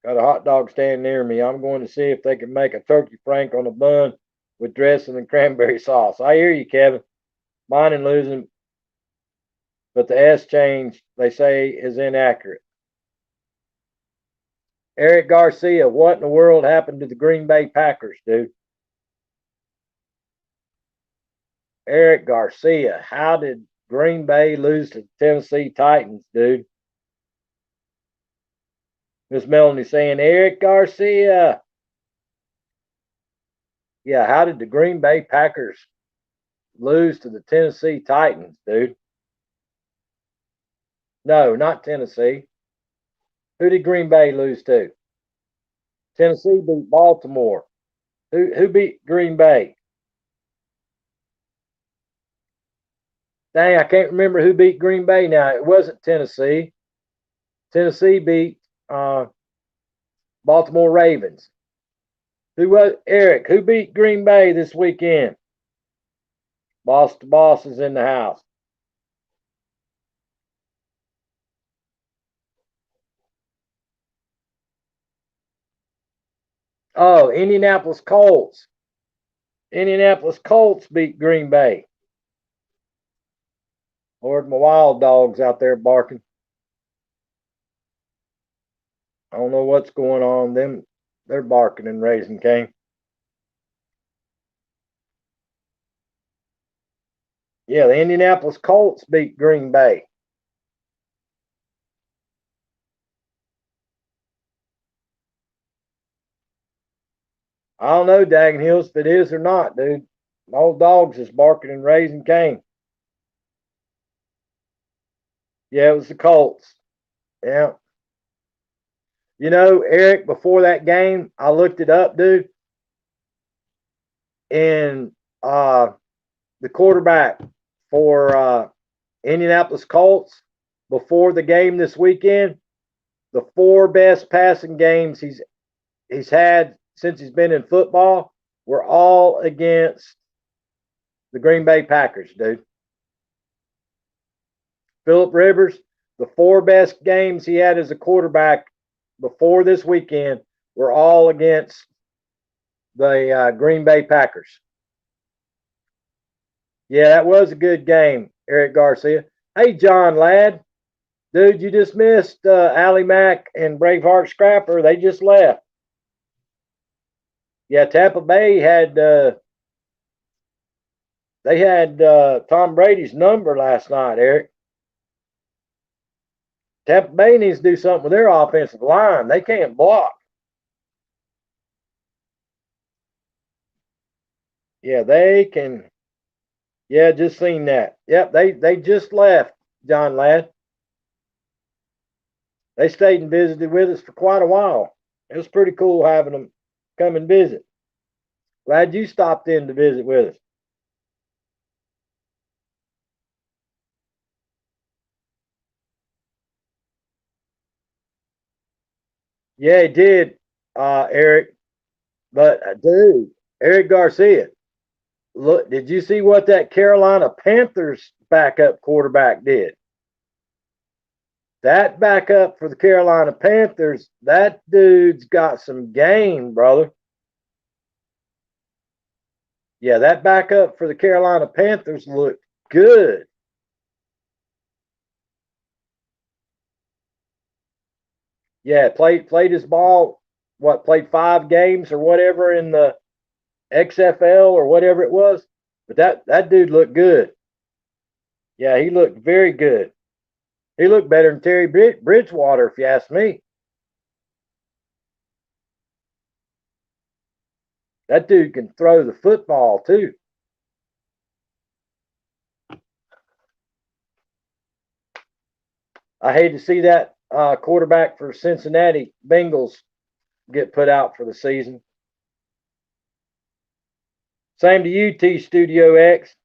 Got a hot dog stand near me. I'm going to see if they can make a turkey frank on a bun with dressing and cranberry sauce. I hear you, Kevin. Mine and losing, but the S change they say is inaccurate. Eric Garcia, what in the world happened to the Green Bay Packers, dude? Eric Garcia, how did Green Bay lose to the Tennessee Titans, dude? Miss Melanie saying, Eric Garcia. Yeah, how did the Green Bay Packers lose to the Tennessee Titans, dude? No, not Tennessee. Who did Green Bay lose to? Tennessee beat Baltimore. Who beat Green Bay? Dang, I can't remember who beat Green Bay now. It wasn't Tennessee. Tennessee beat Baltimore Ravens. Who was Eric? Who beat Green Bay this weekend? Boss to boss is in the house. Oh, Indianapolis Colts. Indianapolis Colts beat Green Bay. Lord, my wild dogs out there barking. I don't know what's going on. They're barking and raising Cain. Yeah, the Indianapolis Colts beat Green Bay. I don't know, Daggin Hills, if it is or not, dude. My old dogs is barking and raising Cain. Yeah, it was the Colts. Yeah. You know, Eric, before that game, I looked it up, dude, and the quarterback for Indianapolis Colts before the game this weekend, the four best passing games he's had since he's been in football were all against the Green Bay Packers, dude. Philip Rivers, the four best games he had as a quarterback before this weekend were all against the Green Bay Packers. Yeah, that was a good game, Eric Garcia. Hey, John Ladd, dude, you just missed Allie Mack and Braveheart Scrapper. They just left. Yeah, Tampa Bay had they had Tom Brady's number last night, Eric. Tampa Bay needs to do something with their offensive line. They can't block. Yeah, they can. Yeah, just seen that. Yep, they just left, John Ladd. They stayed and visited with us for quite a while. It was pretty cool having them come and visit. Glad you stopped in to visit with us. Yeah, he did, Eric. But dude, Eric Garcia, look, did you see what that Carolina Panthers backup quarterback did? That backup for the Carolina Panthers, that dude's got some game, brother. Yeah, that backup for the Carolina Panthers looked good. Yeah, played his ball. What, played 5 games or whatever in the XFL or whatever it was. But that dude looked good. Yeah, he looked very good. He looked better than Terry Bridgewater, if you ask me. That dude can throw the football too. I hate to see that quarterback for Cincinnati Bengals get put out for the season. Same to you, T Studio X.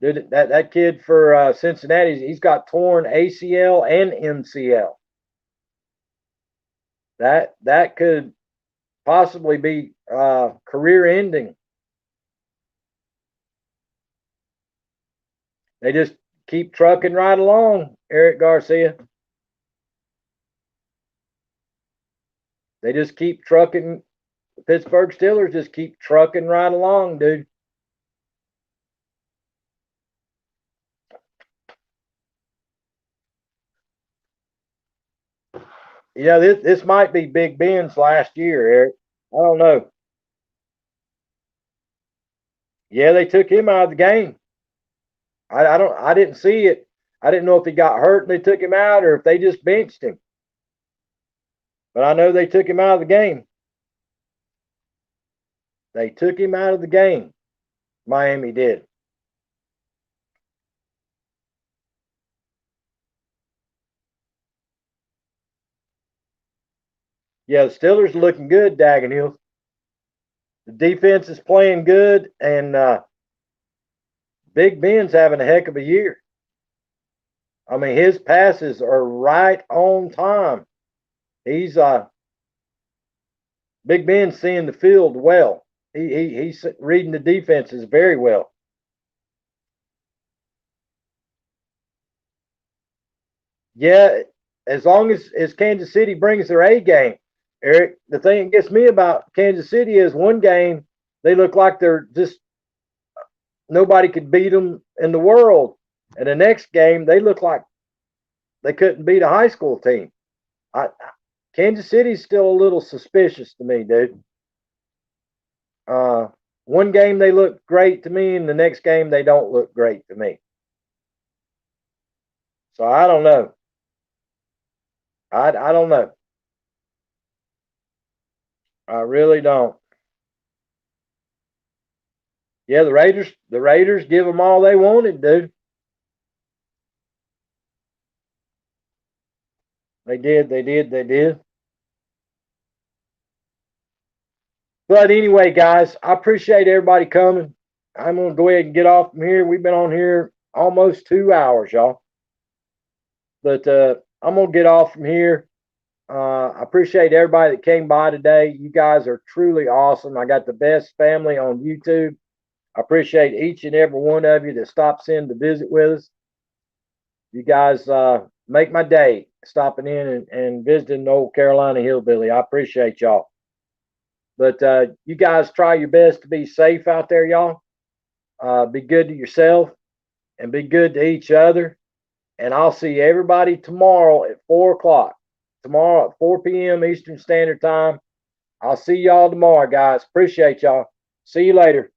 Dude, that kid for Cincinnati, he's got torn ACL and MCL. That could possibly be career ending. They just keep trucking right along, Eric Garcia. They just keep trucking. The Pittsburgh Steelers just keep trucking right along, dude. You know, this might be Big Ben's last year, Eric. I don't know. Yeah, they took him out of the game. I didn't see it. I didn't know if he got hurt and they took him out or if they just benched him. But I know they took him out of the game. They took him out of the game. Miami did. Yeah, the Steelers are looking good, Daggin Hills. The defense is playing good, and Big Ben's having a heck of a year. I mean, his passes are right on time. He's Big Ben's seeing the field well. He's reading the defenses very well. Yeah, as long as Kansas City brings their A game, Eric. The thing that gets me about Kansas City is one game they look like they're just nobody could beat them in the world, and the next game they look like they couldn't beat a high school team. I, Kansas City's still a little suspicious to me, dude. Uh, one game they look great to me, and the next game they don't look great to me. So I don't know. I don't know. I really don't. Yeah, the Raiders give them all they wanted, dude. They did, they did, they did. But anyway, guys, I appreciate everybody coming. I'm gonna go ahead and get off from here. We've been on here almost 2 hours, y'all. But I'm gonna get off from here. I appreciate everybody that came by today. You guys are truly awesome. I got the best family on YouTube. I appreciate each and every one of you that stops in to visit with us. You guys make my day stopping in and visiting the old Carolina Hillbilly. I appreciate y'all. But you guys try your best to be safe out there, y'all. Be good to yourself and be good to each other. And I'll see everybody tomorrow at 4 o'clock. Tomorrow at 4 p.m. Eastern Standard Time. I'll see y'all tomorrow, guys. Appreciate y'all. See you later.